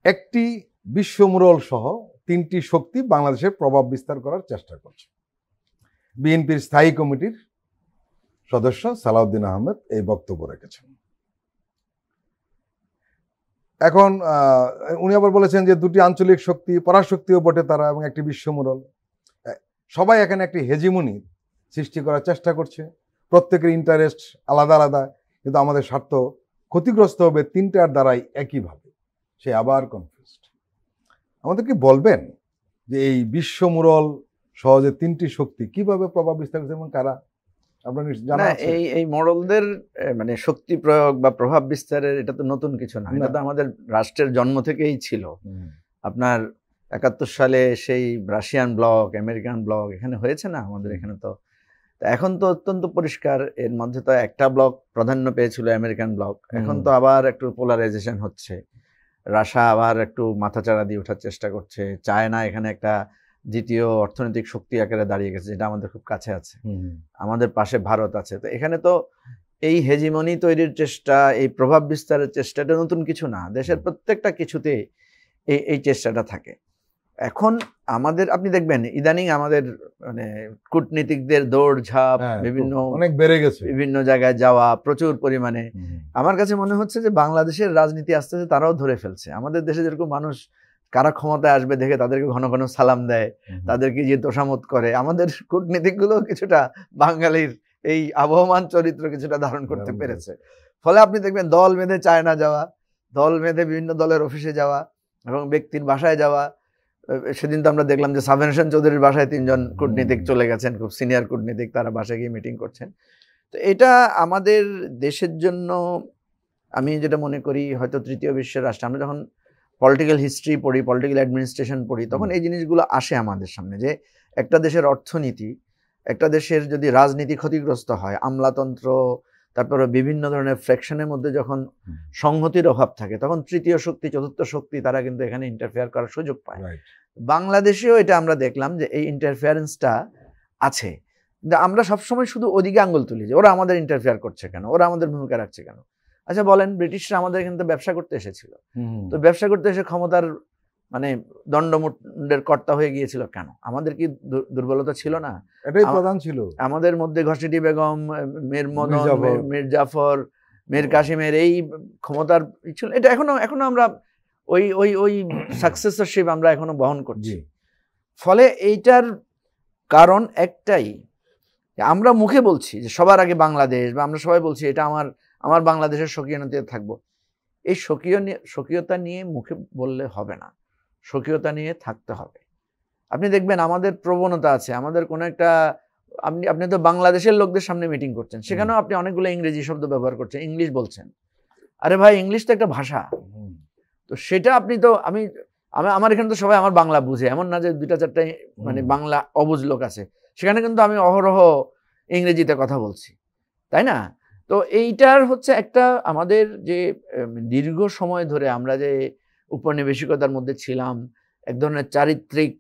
একটি বিশ্বমুরল সহ 3টি শক্তি বাংলাদেশের প্রভাব বিস্তার করার চেষ্টা করছে। বিএনপির স্থায়ী কমিটির সদস্য সালাউদ্দিন আহমেদ এই বক্তব্য রেখেছেন। এখন উনি আবার বলেছেন যে 2টি আঞ্চলিক শক্তি, পরাশক্তিও বটে তারা, এবং একটি বিশ্বমুরল। সবাই এখানে একটি হেজিমনি সৃষ্টি করার চেষ্টা করছে, প্রত্যেকের ইন্টারেস্ট আলাদা আলাদা, কিন্তু আমাদের স্বার্থ ক্ষতিগ্রস্ত হবে 3টার দ্বারাই একইভাবে। সে আবার কনফিউজড। আমাদেরকে বলবেন যে এই বিশ্বমুরল সহজে 3টি শক্তি কিভাবে প্রভাব বিস্তার করছে এবং কারা? আপনার জানা আছে? এই মডেলদের মানে শক্তি প্রয়োগ বা প্রভাব বিস্তারের এটা তো নতুন কিছু না, এটা তো আমাদের রাষ্ট্রের জন্ম থেকেই ছিল। আপনার 71 সালে সেই রাশিয়ান ব্লক, আমেরিকান ব্লক এখানে হয়েছে না আমাদের এখানে। তো এখন তো অত্যন্ত পরিষ্কার, এর মধ্যে তো একটা ব্লক প্রাধান্য পেয়েছিল, আমেরিকান ব্লক। এখন তো আবার একটু পোলারাইজেশন হচ্ছে, রাশিয়া আবার একটু মাথাচাড়া দিয়ে ওঠার চেষ্টা করছে, চায়না এখানে একটা দ্বিতীয় অর্থনৈতিক শক্তি আকারে দাঁড়িয়ে গেছে, যেটা আমাদের খুব কাছে আছে। আমাদের পাশে ভারত আছে। তো এখানে তো এই হেজিমনি তৈরির চেষ্টা, এই প্রভাব বিস্তারের চেষ্টাটা নতুন কিছু না, দেশের প্রত্যেকটা কিছুতে এই চেষ্টাটা থাকে। এখন আমাদের আপনি দেখবেন ইদানিং আমাদের মানে কূটনীতিকদের দৌড়ঝাঁপ, বিভিন্ন অনেক বেড়ে গেছে, বিভিন্ন জায়গায় যাওয়া প্রচুর পরিমাণে। আমার কাছে মনে হচ্ছে যে বাংলাদেশের রাজনীতি আস্তে আস্তে তারাও ধরে ফেলছে। আমাদের দেশে যেরকম মানুষ কারা ক্ষমতায় আসবে দেখে তাদেরকে ঘন ঘন সালাম দেয়, তাদেরকে যে তোষামত করে, আমাদের কূটনীতিকগুলো কিছুটা বাঙালির এই আবহমান চরিত্র কিছুটা ধারণ করতে পেরেছে। ফলে আপনি দেখবেন দল বেঁধে চায়না যাওয়া, দল বেঁধে বিভিন্ন দলের অফিসে যাওয়া এবং ব্যক্তির বাসায় যাওয়া। সেদিন তো আমরা দেখলাম যে সাবের হোসেন চৌধুরীর বাসায় 3 জন কূটনীতিক চলে গেছেন, খুব সিনিয়র কূটনীতিক, তারা বাসায় গিয়ে মিটিং করছেন। তো এটা আমাদের দেশের জন্য আমি যেটা মনে করি, হয়তো তৃতীয় বিশ্বের রাষ্ট্র, আমরা যখন পলিটিক্যাল হিস্ট্রি পড়ি, পলিটিক্যাল অ্যাডমিনিস্ট্রেশন পড়ি, তখন এই জিনিসগুলো আসে আমাদের সামনে যে একটা দেশের অর্থনীতি, একটা দেশের যদি রাজনীতি ক্ষতিগ্রস্ত হয়, আমলাতন্ত্র, তারপরে বিভিন্ন ধরনের ফ্র্যাকশনের মধ্যে যখন সংহতির অভাব থাকে, তখন তৃতীয় শক্তি, চতুর্থ শক্তি তারা কিন্তু এখানে ইন্টারফেয়ার করার সুযোগ পায়। বাংলাদেশেও এটা আমরা দেখলাম যে এই ইন্টারফেয়ারেন্সটা আছে। আমরা সবসময় শুধু ওদিকে আঙ্গুল তুলি যে ওরা আমাদের ইন্টারফেয়ার করছে কেন, ওরা আমাদের ভূমিকা রাখছে কেন। আচ্ছা বলেন, ব্রিটিশরা আমাদের এখানে তো ব্যবসা করতে এসেছিল, তো ব্যবসা করতে এসে ক্ষমতার মানে দণ্ডমুণ্ডের কর্তা হয়ে গিয়েছিল কেন? আমাদের কি দুর্বলতা ছিল না? এটাই প্রধান ছিল আমাদের মধ্যে। ঘসিটি বেগম, মীর মদন, মীর জাফর, মীর কাসিমের এই ক্ষমতার ছিল। এটা এখনো আমরা ওই সাকসেসরশিপ আমরা এখনো বহন করছি। ফলে এইটার কারণ একটাই, আমরা মুখে বলছি যে সবার আগে বাংলাদেশ, বা আমরা সবাই বলছি এটা আমার বাংলাদেশের স্বকীয়তাতে থাকবো। এই স্বকীয়তা নিয়ে মুখে বললে হবে না, স্বকীয়তা নিয়ে থাকতে হবে। আপনি দেখবেন আমাদের প্রবণতা আছে, আমাদের কোনো একটা আপনি তো বাংলাদেশের লোকদের সামনে মিটিং করছেন, সেখানেও আপনি অনেকগুলো ইংরেজি শব্দ ব্যবহার করছেন, ইংলিশ বলছেন। আরে ভাই, ইংলিশ তো একটা ভাষা, তো সেটা আপনি তো আমার এখানে তো সবাই আমার বাংলা বুঝে, এমন না যে 2-4টা মানে বাংলা অবুঝ লোক আছে, সেখানে কিন্তু আমি অহরহ ইংরেজিতে কথা বলছি, তাই না? তো এইটার হচ্ছে একটা আমাদের যে দীর্ঘ সময় ধরে আমরা যে উপনিবেশিকতার মধ্যে ছিলাম, এক ধরনের চারিত্রিক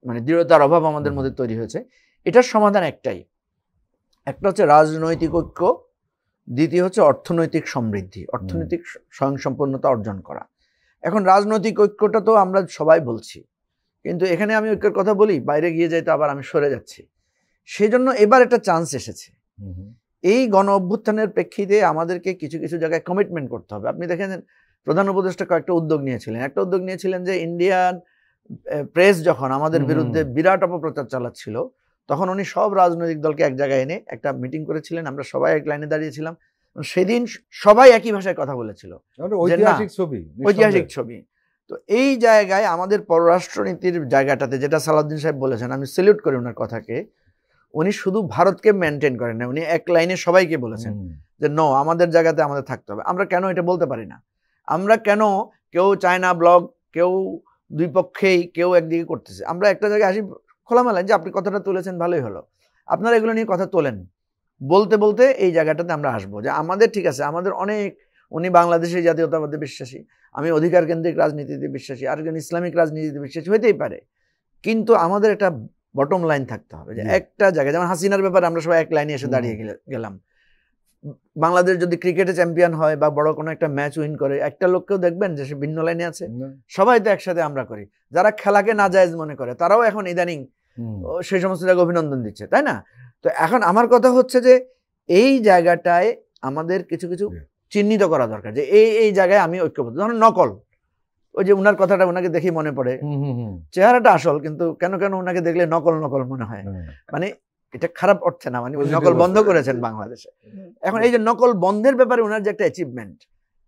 মানে দৃঢ়তার অভাব আমাদের মধ্যে তৈরি হয়েছে। এটার সমাধান একটাই, একটা হচ্ছে রাজনৈতিক ঐক্য, দ্বিতীয় হচ্ছে অর্থনৈতিক সমৃদ্ধি, অর্থনৈতিক স্বয়ংসম্পূর্ণতা অর্জন করা। এখন রাজনৈতিক ঐক্যটা তো আমরা সবাই বলছি, কিন্তু এখানে আমি ঐক্যের কথা বলি, বাইরে গিয়ে যাই তো আবার আমি সরে যাচ্ছি। সেই জন্য এবার একটা চান্স এসেছে। এই গণ অভ্যুত্থানের প্রেক্ষিতে আমাদেরকে কিছু কিছু জায়গায় কমিটমেন্ট করতে হবে। আপনি দেখেন প্রধান উপদেষ্টা কয়েকটা উদ্যোগ নিয়েছিলেন। একটা উদ্যোগ নিয়েছিলেন যে ইন্ডিয়ান প্রেস যখন আমাদের বিরুদ্ধে বিরাট অপপ্রচার চালাচ্ছিল, তখন উনি সব রাজনৈতিক দলকে এক জায়গায় এনে একটা মিটিং করেছিলেন, আমরা সবাই এক লাইনে দাঁড়িয়েছিলাম। সেদিন সবাই একই ভাষায় কথা বলেছিল, ঐতিহাসিক ছবি। তো এই জায়গায় আমাদের পররাষ্ট্রনীতির জায়গাটাতে, যেটা সালাউদ্দিন সাহেব বলেছেন, আমি সেলিউট করি ওনার কথাকে, উনি শুধু ভারতকে মেনটেন করেন না, উনি এক লাইনে সবাইকে বলেছেন যে নো, আমাদের জায়গাতে আমাদের থাকতে হবে। আমরা কেন এটা বলতে পারি না? আমরা কেন কেউ চায়না ব্লগ, কেউ দুই পক্ষেই, কেউ একদিকে করতেছে, আমরা একটা জায়গায় আসি খোলামেলা যে আপনি কথাটা তুলেছেন ভালোই হলো, আপনারা এগুলো নিয়ে কথা তোলেন, বলতে বলতে এই জায়গাটাতে আমরা আসবো যে আমাদের ঠিক আছে, আমাদের অনেক, উনি বাংলাদেশের জাতীয়তাবাদে বিশ্বাসী, আমি অধিকার কেন্দ্রিক রাজনীতিতে বিশ্বাসী, আরেকজন ইসলামিক রাজনীতিতে বিশ্বাসী, হইতেই পারে, কিন্তু আমাদের একটা বটম লাইন থাকতে হবে যে একটা জায়গায়, যেমন হাসিনার ব্যাপারে আমরা সবাই এক লাইনে এসে দাঁড়িয়ে গেলাম। বাংলাদেশ যদি ক্রিকেটে চ্যাম্পিয়ন হয় বা বড় কোনো একটা ম্যাচ উইন করে, একটা লোককেও দেখবেন যে সে ভিন্ন লাইনে আছে? সবাই তো একসাথে আমরা করি। যারা খেলাকে নাজায়েজ মনে করে তারাও এখন ইদানিং সেই সমস্ত জায়গায় অভিনন্দন দিচ্ছে, তাই না? তো এখন আমার কথা হচ্ছে যে এই জায়গাটায় আমাদের কিছু কিছু চিহ্নিত করা দরকার যে এই জায়গায় আমি ঐক্যবদ্ধ। ধরুন নকল, ওই যে উনার কথাটা ওনাকে দেখেই মনে পড়ে, চেহারাটা আসল, কিন্তু কেন কেন ওনাকে দেখলে নকল নকল মনে হয়। মানে এটা খারাপ অর্থে না, মানে নকল বন্ধ করেছেন বাংলাদেশে। এখন এই যে নকল বন্ধের ব্যাপারে ওনার যে একটা অ্যাচিভমেন্ট,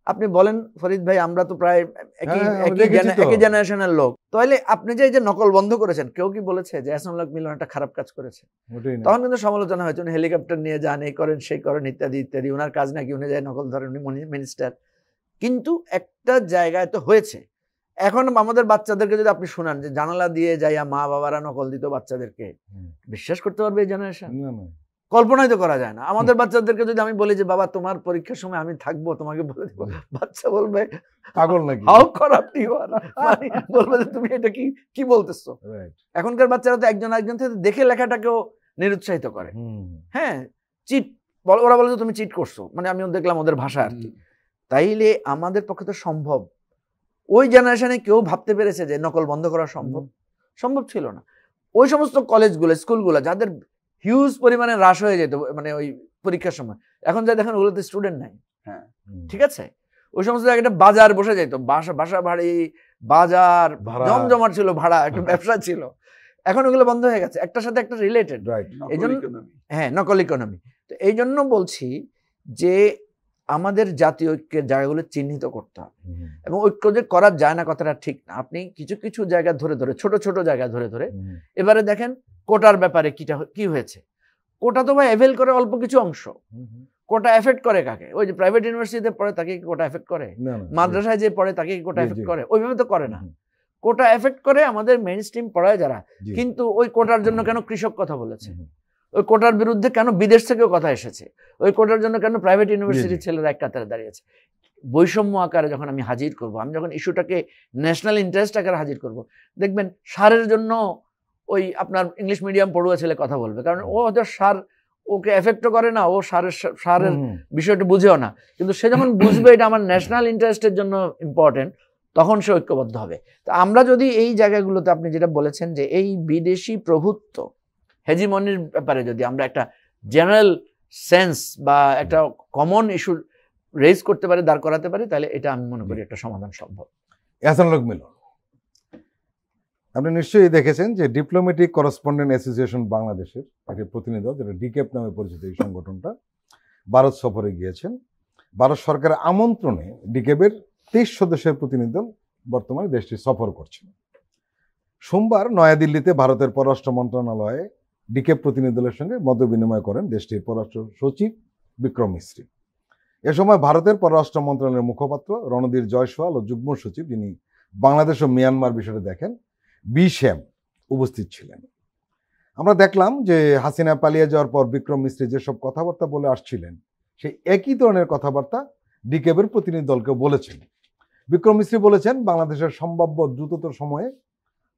আপনি বলেন ফরিদ ভাই, আমরা তো প্রায় একই জেনারেশনের লোক, তাহলে আপনি যে নকল বন্ধ করেছেন, কেউ কি বলেছে যে এহসানুল হক মিলন একটা খারাপ কাজ করেছে? তখন কিন্তু সমালোচনা হয়েছে, উনি হেলিকপ্টার নিয়ে যান, এই করেন সেই করেন ইত্যাদি ইত্যাদি, ওনার কাজ নাকি উনি যায় নকল ধরেন, উনি মিনিস্টার। কিন্তু একটা জায়গায় তো হয়েছে। এখন আমাদের বাচ্চাদেরকে যদি আপনি শোনান যে জানালা দিয়ে যাইয়া মা বাবারা নকল দিত বাচ্চাদেরকে, বিশ্বাস করতে পারবে এই জেনারেশন? কল্পনাই তো করা যায় না। আমাদের বাচ্চাদেরকে যদি আমি বলি যে বাবা তোমার পরীক্ষার সময় আমি থাকবো, তোমাকে বলে দেবো, বাচ্চা বলবে পাগল নাকি, হাউ খারাপ বলবে যে তুমি এটা কি বলতেছো। এখনকার বাচ্চারা তো একজন একজন থেকে দেখে লেখাটাকেও নিরুৎসাহিত করে। হ্যাঁ, চিট ওরা বলে যে তুমি চিট করছো, মানে আমি দেখলাম ওদের ভাষা আর কি। তাইলে আমাদের পক্ষে তো সম্ভব, ওই জেনারেশনে কেউ ভাবতে পেরেছে যে নকল বন্ধ করা সম্ভব? সম্ভব ছিল না। ওই সমস্ত কলেজগুলো, স্কুলগুলো যাদের হিউজ পরিমাণে হ্রাস হয়ে যেত মানে ওই পরীক্ষার সময়, এখন যা দেখেন ওগুলোতে স্টুডেন্ট নাই। হ্যাঁ, ঠিক আছে, ওই সমস্ত জায়গাটা বাজার বসে যেত, বাসা ভাড়ি, বাজার জমজমাট ছিল, ভাড়া একটা ব্যবসা ছিল। এখন ওগুলো বন্ধ হয়ে গেছে, একটার সাথে একটা রিলেটেড। এই জন্য হ্যাঁ, নকল ইকোনমি। তো এই জন্য বলছি যে আমাদের জাতীয় ঐক্যের জায়গাগুলো চিহ্নিত করতে হবে, এবং ঐক্য যে করা যায় না কথাটা ঠিক না। আপনি কিছু কিছু জায়গা ধরে ধরে, ছোট ছোট জায়গা ধরে ধরে, এবারে দেখেন কোটার ব্যাপারে কি হয়েছে। কোটা তো ভাই এভেল করে অল্প কিছু অংশ, কোটা এফেক্ট করে কাকে? ওই যে প্রাইভেট ইউনিভার্সিটিতে পড়ে তাকে কি কোটা এফেক্ট করে? মাদ্রাসায় যে পড়ে তাকে কি কোটা এফেক্ট করে? ওইভাবে তো করে না। কোটা এফেক্ট করে আমাদের মেইন স্ট্রিম পড়ায় যারা। কিন্তু ওই কোটার জন্য কেন কৃষক কথা বলেছে? ওই কোটার বিরুদ্ধে কেন বিদেশ থেকেও কথা এসেছে? ওই কোটার জন্য কেন প্রাইভেট ইউনিভার্সিটির ছেলেরা এক কাতারে দাঁড়িয়েছে? বৈষম্য আকারে যখন আমি হাজির করব, আমি যখন ইস্যুটাকে ন্যাশনাল ইন্টারেস্ট আকারে হাজির করব, দেখবেন সারের জন্য ওই আপনার ইংলিশ মিডিয়াম পড়ুয়া ছেলে কথা বলবে, কারণ ও হয়তো সার ওকে এফেক্টও করে না, ও সারের বিষয়টা বুঝেও না, কিন্তু সে যখন বুঝবে এটা আমার ন্যাশনাল ইন্টারেস্টের জন্য ইম্পর্টেন্ট, তখন সে ঐক্যবদ্ধ হবে। তো আমরা যদি এই জায়গাগুলোতে আপনি যেটা বলেছেন যে এই বিদেশি প্রভুত্ব হেজিমনির ব্যাপারে যদি আমরা একটা জেনারেল সেন্স বা একটা কমন ইস্যু রেজ করতে পারি, দাঁড় করাতে পারি, তাহলে এটা আমি মনে করি একটা সমাধান সম্ভব। এহসানুল হক মিলন, আপনি নিশ্চয়ই দেখেছেন যে ডিপ্লোম্যাটিক করেসপন্ডেন্ট অ্যাসোসিয়েশন বাংলাদেশের একটি প্রতিনিধি, যেটা ডিকেপ নামে পরিচিত এই সংগঠনটা, ভারত সফরে গিয়েছেন। ভারত সরকারের আমন্ত্রণে ডিকেপের 23 সদস্যের প্রতিনিধি বর্তমানে দেশটি সফর করছেন। সোমবার নয়াদিল্লিতে ভারতের পররাষ্ট্র মন্ত্রণালয়ে ডিকেপ প্রতিনিধি দলের সঙ্গে মত বিনিময় করেন দেশটির পররাষ্ট্র সচিব বিক্রম মিস্ত্রি। এ সময় ভারতের পররাষ্ট্র মন্ত্রণালয়ের মুখপাত্র রণধীর জয়সওয়াল ও যুগ্ম সচিব, যিনি বাংলাদেশ ও মিয়ানমার বিষয়টা দেখেন, বি শ্যাম উপস্থিত ছিলেন। আমরা দেখলাম যে হাসিনা পালিয়ে যাওয়ার পর বিক্রম মিস্ত্রি যেসব কথাবার্তা বলে আসছিলেন, সেই একই ধরনের কথাবার্তা ডিকেবের প্রতিনিধি দলকে বলেছেন। বিক্রম মিস্ত্রি বলেছেন, বাংলাদেশের সম্ভাব্য দ্রুততর সময়ে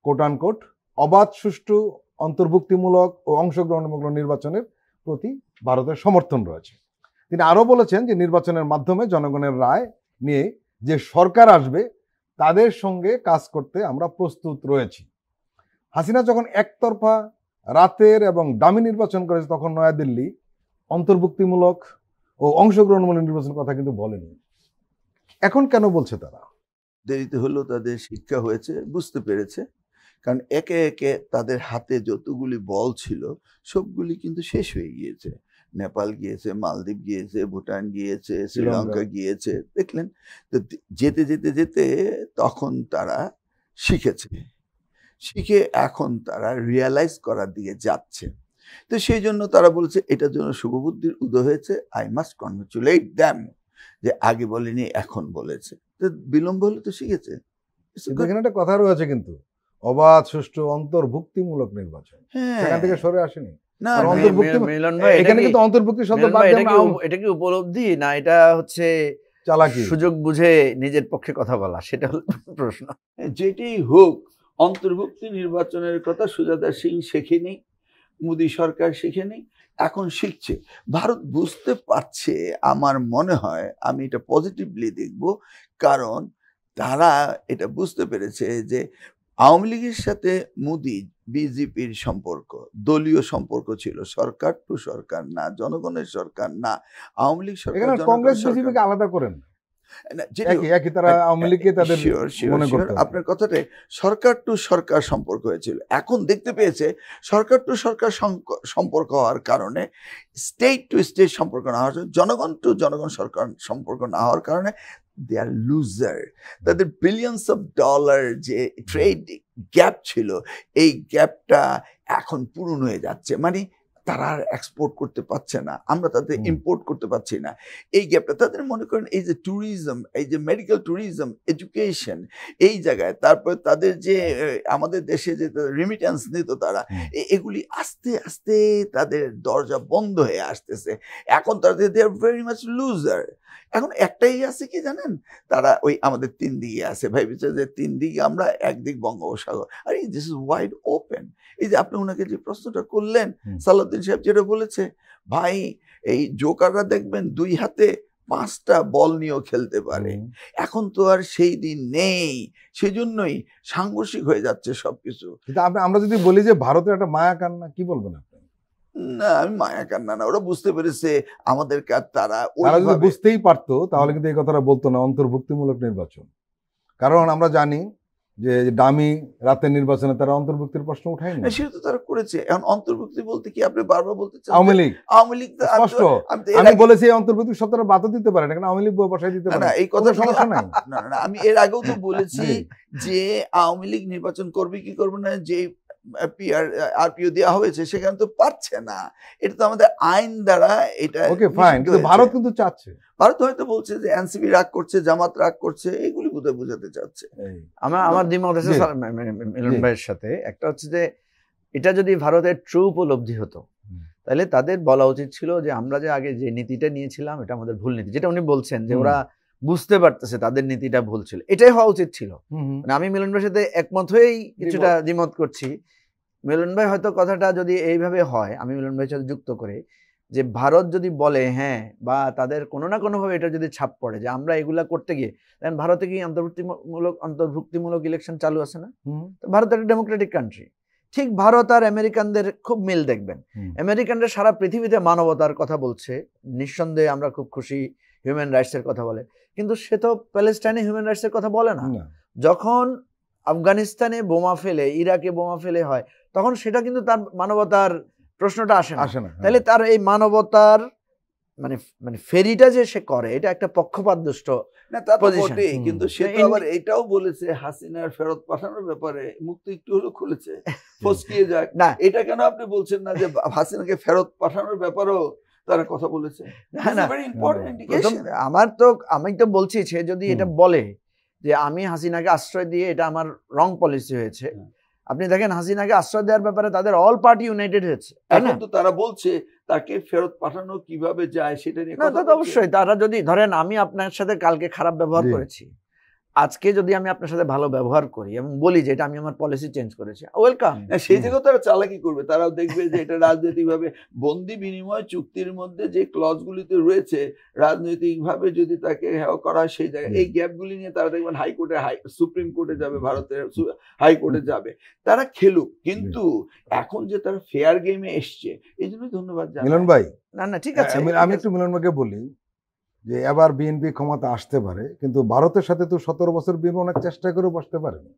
কোট আনকোট অবাধ, সুষ্ঠু, অন্তর্ভুক্তিমূলক ও অংশগ্রহণমূলক নির্বাচনের প্রতি ভারতের সমর্থন রয়েছে। তিনি আরও বলেছেন যে নির্বাচনের মাধ্যমে জনগণের রায় নিয়ে যে সরকার আসবে তাদের সঙ্গে কাজ করতে আমরা প্রস্তুত রয়েছি। হাসিনা যখন একতরফা রাতের এবং দামি নির্বাচন করেছে, তখন নয়াদিল্লি অন্তর্ভুক্তিমূলক ও অংশগ্রহণমূলক নির্বাচনের কথা কিন্তু বলেনি। এখন কেন বলছে তারা? দেরিতে হলেও তাদের শিক্ষা হয়েছে, বুঝতে পেরেছে। কারণ একে একে তাদের হাতে যতগুলি বল ছিল সবগুলি কিন্তু শেষ হয়ে গিয়েছে। নেপাল গিয়েছে, মালদ্বীপ গিয়েছে, ভুটান গিয়েছে, শ্রীলঙ্কা গিয়েছে, দেখলেন তো। যেতে যেতে যেতে তখন তারা শিখে এখন তারা রিয়ালাইজ করার দিকে যাচ্ছে। তো সেই জন্য তারা বলছে এটার জন্য শুভবুদ্ধির উদয় হয়েছে। আই মাস্ট কনগ্রাচুলেট দ্যাম, যে আগে বলেনি এখন বলেছে। তো বিলম্ব হলে তো শিখেছে। এখানে একটা কথা রয়েছে কিন্তু, অবাধ, সুষ্ঠু, অন্তর্ভুক্তিমূলক নির্বাচন, সেখান থেকে সরে আসেনি। না, মিলন ভাই, এখানে কিন্তু অন্তর্ভুক্তি শব্দ বাদ দিয়ে এটা কি উপলব্ধি না এটা হচ্ছে চালাকি, সুযোগ বুঝে নিজের পক্ষে কথা বলা, সেটা হলো প্রশ্ন। যেটাই হোক, অন্তর্ভুক্তি নির্বাচনের কথা সুজাতা সিং শেখেনি, মোদী সরকার শেখেনি, এখন শিখছে। ভারত বুঝতে পারছে, আমার মনে হয়, আমি এটা পজিটিভলি দেখব, কারণ তারা এটা বুঝতে পেরেছে যে আওয়ামী লীগের সাথে মোদী বিজেপির সম্পর্ক দলীয় সম্পর্ক ছিল, সরকার টু সরকার না, জনগণের সরকার না। আওয়ামী লীগ সরকার, কংগ্রেস বিজেপিকে আলাদা করেন আপনার কথাটাই, সরকার টু সরকার সম্পর্ক হয়েছিল। এখন দেখতে পেয়েছে সরকার টু সরকার সম্পর্ক হওয়ার কারণে, স্টেট টু স্টেট সম্পর্ক না হওয়ার, জনগণ টু জনগণ সরকার সম্পর্ক না হওয়ার কারণে দে আর লুজার। তাদের বিলিয়নস অফ ডলার যে ট্রেড গ্যাপ ছিল, এই গ্যাপটা এখন পূরণ হয়ে যাচ্ছে। মানে তারা আর এক্সপোর্ট করতে পারছে না, আমরা তাদের ইম্পোর্ট করতে পারছি না। এই গ্যাপটা তাদের, মনে করেন এই যে ট্যুরিজম, এই যে মেডিকেল ট্যুরিজম, এডুকেশন, এই জায়গায়, তারপর তাদের যে আমাদের দেশে যে রেমিটেন্স নিত তারা, এগুলি আস্তে আস্তে তাদের দরজা বন্ধ হয়ে আসতেছে। এখন তাদের দে আর ভেরি মাচ লুজার। এখন একটাই আছে কি জানেন, তারা ওই আমাদের 3 দিকে আছে, ভাইবেছে যে 3 দিকে আমরা, একদিক বঙ্গোপসাগর, আর দিস ইজ ওয়াইড ওপেন। এই যে আপনি ওনাকে যে প্রশ্নটা করলেন, সালাউদ্দিন সাহেব যেটা বলেছে, ভাই এই জোকাররা দেখবেন 2 হাতে 5টা বল নিয়েও খেলতে পারে। এখন তো আর সেই দিন নেই, সেজন্যই সাংঘর্ষিক হয়ে যাচ্ছে সবকিছু। কিন্তু আমরা যদি বলি যে ভারতের একটা মায়া কান্না, কি বলবেন আপনি? না, আমি মায়া কান্না না, ওরা বুঝতে পেরেছে আমাদেরকে আর তারা যদি বুঝতেই পারতো তাহলে কিন্তু এই কথাটা বলতো না, অন্তর্ভুক্তিমূলক নির্বাচন। কারণ আমরা জানি যে ডামি রাতের নির্বাচনে তারা অন্তর্ভুক্তির প্রশ্ন উঠায়নি। সেটা তো তারা করেছে। এখন অন্তর্ভুক্তি বলতে কি আপনি বারবার বলতে চান? আওয়ামী লীগ স্পষ্ট, আমি বলেছি অন্তর্ভুক্তি শব্দটা বাদও দিতে পারে না, কারণ আওয়ামী লীগ বসায় দিতে পারে না, এই কথা সমস্যা নাই। না না, আমি এর আগেও তো বলেছি যে আওয়ামী লীগ নির্বাচন করবে কি করবে না, যে আরপিও দেওয়া হয়েছে সেখানে তো পারছে না, এটা তো আমাদের আইন দ্বারা এটা। ওকে ফাইন, কিন্তু ভারত কিন্তু চাচ্ছে, ভারত হয়তো বলছে যে এনসিপি রাগ করছে, জামাত রাগ করছে, এগুলি বোধহয় বোঝাতে চাচ্ছে। আমার দ্বিমত আছে মিলন ভাইয়ের সাথে। একটা হচ্ছে যে এটা যদি ভারতের ট্রু উপলব্ধি হতো তাহলে তাদের বলা উচিত ছিল যে আমরা যে আগে যে নীতিটা নিয়েছিলাম এটা আমাদের ভুল নীতি, যেটা উনি বলছেন যে ওরা বুঝতে পারতেছে তাদের নীতিটা ভুল ছিল, এটাই হওয়া উচিত ছিল। মানে আমি মিলন ভাইয়ের সাথে একমত হয়েই কিছুটা দ্বিমত করছি। মিলন ভাই হয়তো কথাটা যদি এইভাবে হয়, আমি মিলন ভাইয়ের সাথে যুক্ত করে যে ভারত যদি বলে হ্যাঁ, বা তাদের কোনো না কোনোভাবে এটা যদি ছাপ পড়ে যে আমরা এগুলা করতে গিয়ে, দেন ভারতে কি অন্তর্ভুক্তিমূলক ইলেকশন চালু আছে না? ভারত একটা ডেমোক্রেটিক কান্ট্রি। ঠিক ভারত আর আমেরিকানদের খুব মিল দেখবেন। আমেরিকানরা সারা পৃথিবীতে মানবতার কথা বলছে, নিঃসন্দেহে আমরা খুব খুশি, হিউম্যান রাইটসের কথা বলে, কিন্তু সে তো প্যালেস্টাইনে হিউম্যান রাইটসের কথা বলে না। যখন আফগানিস্তানে বোমা ফেলে, ইরাকে বোমা ফেলে হয়, তখন সেটা কিন্তু তার মানবতার প্রশ্নটা আসে না। তাহলে তার এই মানবতার মানে মানে ফেরিটা যে সে করে, এটা একটা পক্ষপাতদুষ্ট না, তা তো বটেই, কিন্তু সে তো আবার এটাও বলেছে হাসিনার ফেরত পাঠানোর ব্যাপারে মুখ তো একটু হলো খুলেছে, ফসকিয়ে যাক না। এটা কেন আপনি বলছেন না যে হাসিনাকে ফেরত পাঠানোর ব্যাপারেও তারা কথা বলেছে? আমি তো বলছি সে যদি এটা বলে যে আমি হাসিনাকে আশ্রয় দিয়ে এটা আমার রং পলিসি হয়েছে, আপনি দেখেন হাসিনাকে আশ্রয় দেওয়ার ব্যাপারে তাদের অল পার্টি ইউনাইটেড হয়েছে। এখন তো তারা বলছে তাকে ফেরত পাঠানো কিভাবে যায় সেটা নিয়ে কথা বলছে। অবশ্যই তারা যদি ধরেন আমি আপনার সাথে কালকে খারাপ ব্যবহার করেছি, আজকে যদি আমি আপনার সাথে ভালো ব্যবহার করি এবং বলি যে এটা আমি আমার পলিসি চেঞ্জ করেছি, ওয়েলকাম। সেই জায়গায় তারা চালাকি করবে, তারাও দেখবে যে এটা রাজনৈতিকভাবে বন্দি বিনিময় চুক্তির মধ্যে যে ক্লজগুলিতে রয়েছে, রাজনৈতিকভাবে যদি তাকে হেয় করা হয়, সেই জায়গায় এই গ্যাপগুলি নিয়ে তারা দেখবেন হাইকোর্টে সুপ্রিম কোর্টে যাবে, ভারতের হাইকোর্টে যাবে, তারা খেলুক। কিন্তু এখন যে তারা ফেয়ার গেমে এসছে, এই জন্য ধন্যবাদ মিলন ভাই। না ঠিক আছে, আমি একটু মিলন ভাইকে বলি যে এবার বিএনপি ক্ষমতা আসতে পারে, কিন্তু ভারতের সাথে তো 17 বছর বিএনপি অনেক চেষ্টা করে বসতে পারেনি।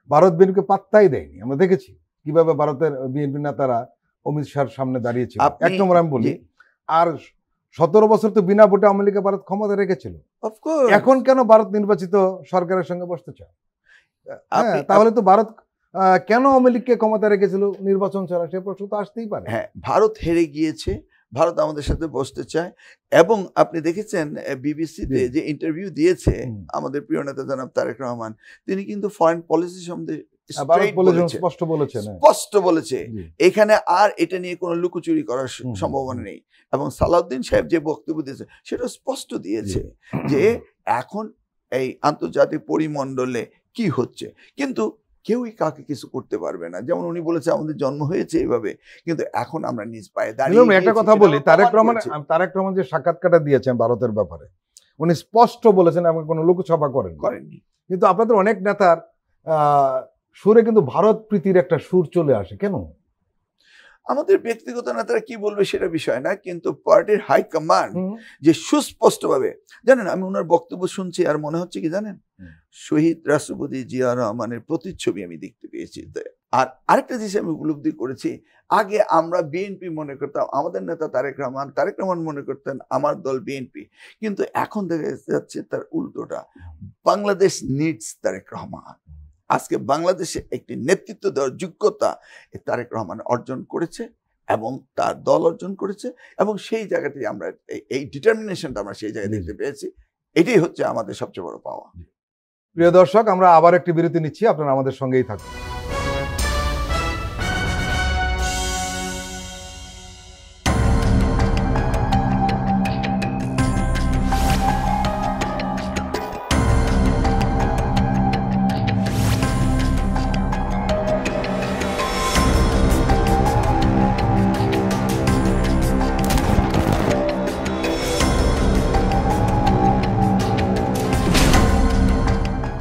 ভারত বিএনপিকে পাত্তাই দেয়নি। আমরা দেখেছি কিভাবে ভারতের বিএনপি নেতারা অমিত শাহর সামনে দাঁড়িয়েছিল। এক নম্বর আমি বলি, আর 17 বছর তো বিনা ভোটে আওয়ামী লীগ ভারত ক্ষমতা রেখেছিল। এখন কেন ভারত নির্বাচিত সরকারের সঙ্গে বসতে চায়? তাহলে তো ভারত কেন আওয়ামী লীগকে ক্ষমতা রেখেছিল নির্বাচন ছাড়া, সে প্রশ্ন তো আসতেই পারে। হ্যাঁ, ভারত হেরে গিয়েছে, ভারত আমাদের সাথে বসতে চায়। এবং আপনি দেখেছেন বিবিসিতে যে ইন্টারভিউ দিয়েছে আমাদের প্রিয় নেতা জনাব তারেক রহমান, তিনি কিন্তু ফরেন পলিসি সম্বন্ধে স্পষ্ট বলেছে এখানে আর এটা নিয়ে কোনো লুকোচুরি করার সম্ভাবনা নেই। এবং সালাউদ্দিন সাহেব যে বক্তব্য দিয়েছে সেটা স্পষ্ট দিয়েছে যে এখন এই আন্তর্জাতিক পরিমণ্ডলে কি হচ্ছে, কিন্তু কেউই কাকে কিছু করতে পারবে না। যেমন উনি বলেছে আমাদের জন্ম হয়েছে এইভাবে, কিন্তু এখন আমরা নিজ পায়ে দাঁড়িয়ে। একটা কথা বলি, তারেক রহমান যে সাক্ষাৎকারটা দিয়েছেন ভারতের ব্যাপারে, উনি স্পষ্ট বলেছেন এবং কোনো লোকসভা করেননি। কিন্তু আপনাদের অনেক নেতার সুরে কিন্তু ভারত প্রীতির একটা সুর চলে আসে, কেন? আমাদের ব্যক্তিগত নেতারা কি বলবে সেটা বিষয় না, কিন্তু পার্টির হাই কমান্ড যে সুস্পষ্টভাবে, জানেন আমি ওনার বক্তব্য শুনছি আর মনে হচ্ছে কি জানেন, শহীদ রাষ্ট্রপতি জিয়া রহমানের প্রতিচ্ছবি আমি দেখতে পেয়েছি। আর আরেকটা জিনিস আমি উপলব্ধি করেছি, আগে আমরা বিএনপি মনে করতাম আমাদের নেতা তারেক রহমান মনে করতেন আমার দল বিএনপি, কিন্তু এখন দেখা যাচ্ছে তার উল্টোটা। বাংলাদেশ নিডস তারেক রহমান। আজকে বাংলাদেশে একটি নেতৃত্ব দেওয়ার যোগ্যতা তারেক রহমান অর্জন করেছে এবং তার দল অর্জন করেছে, এবং সেই জায়গাটি আমরা এই ডিটারমিনেশনটা আমরা সেই জায়গায় দেখতে পেয়েছি। এটাই হচ্ছে আমাদের সবচেয়ে বড় পাওয়া। প্রিয় দর্শক, আমরা আবার একটি বিরতি নিচ্ছি, আপনারা আমাদের সঙ্গেই থাকুন।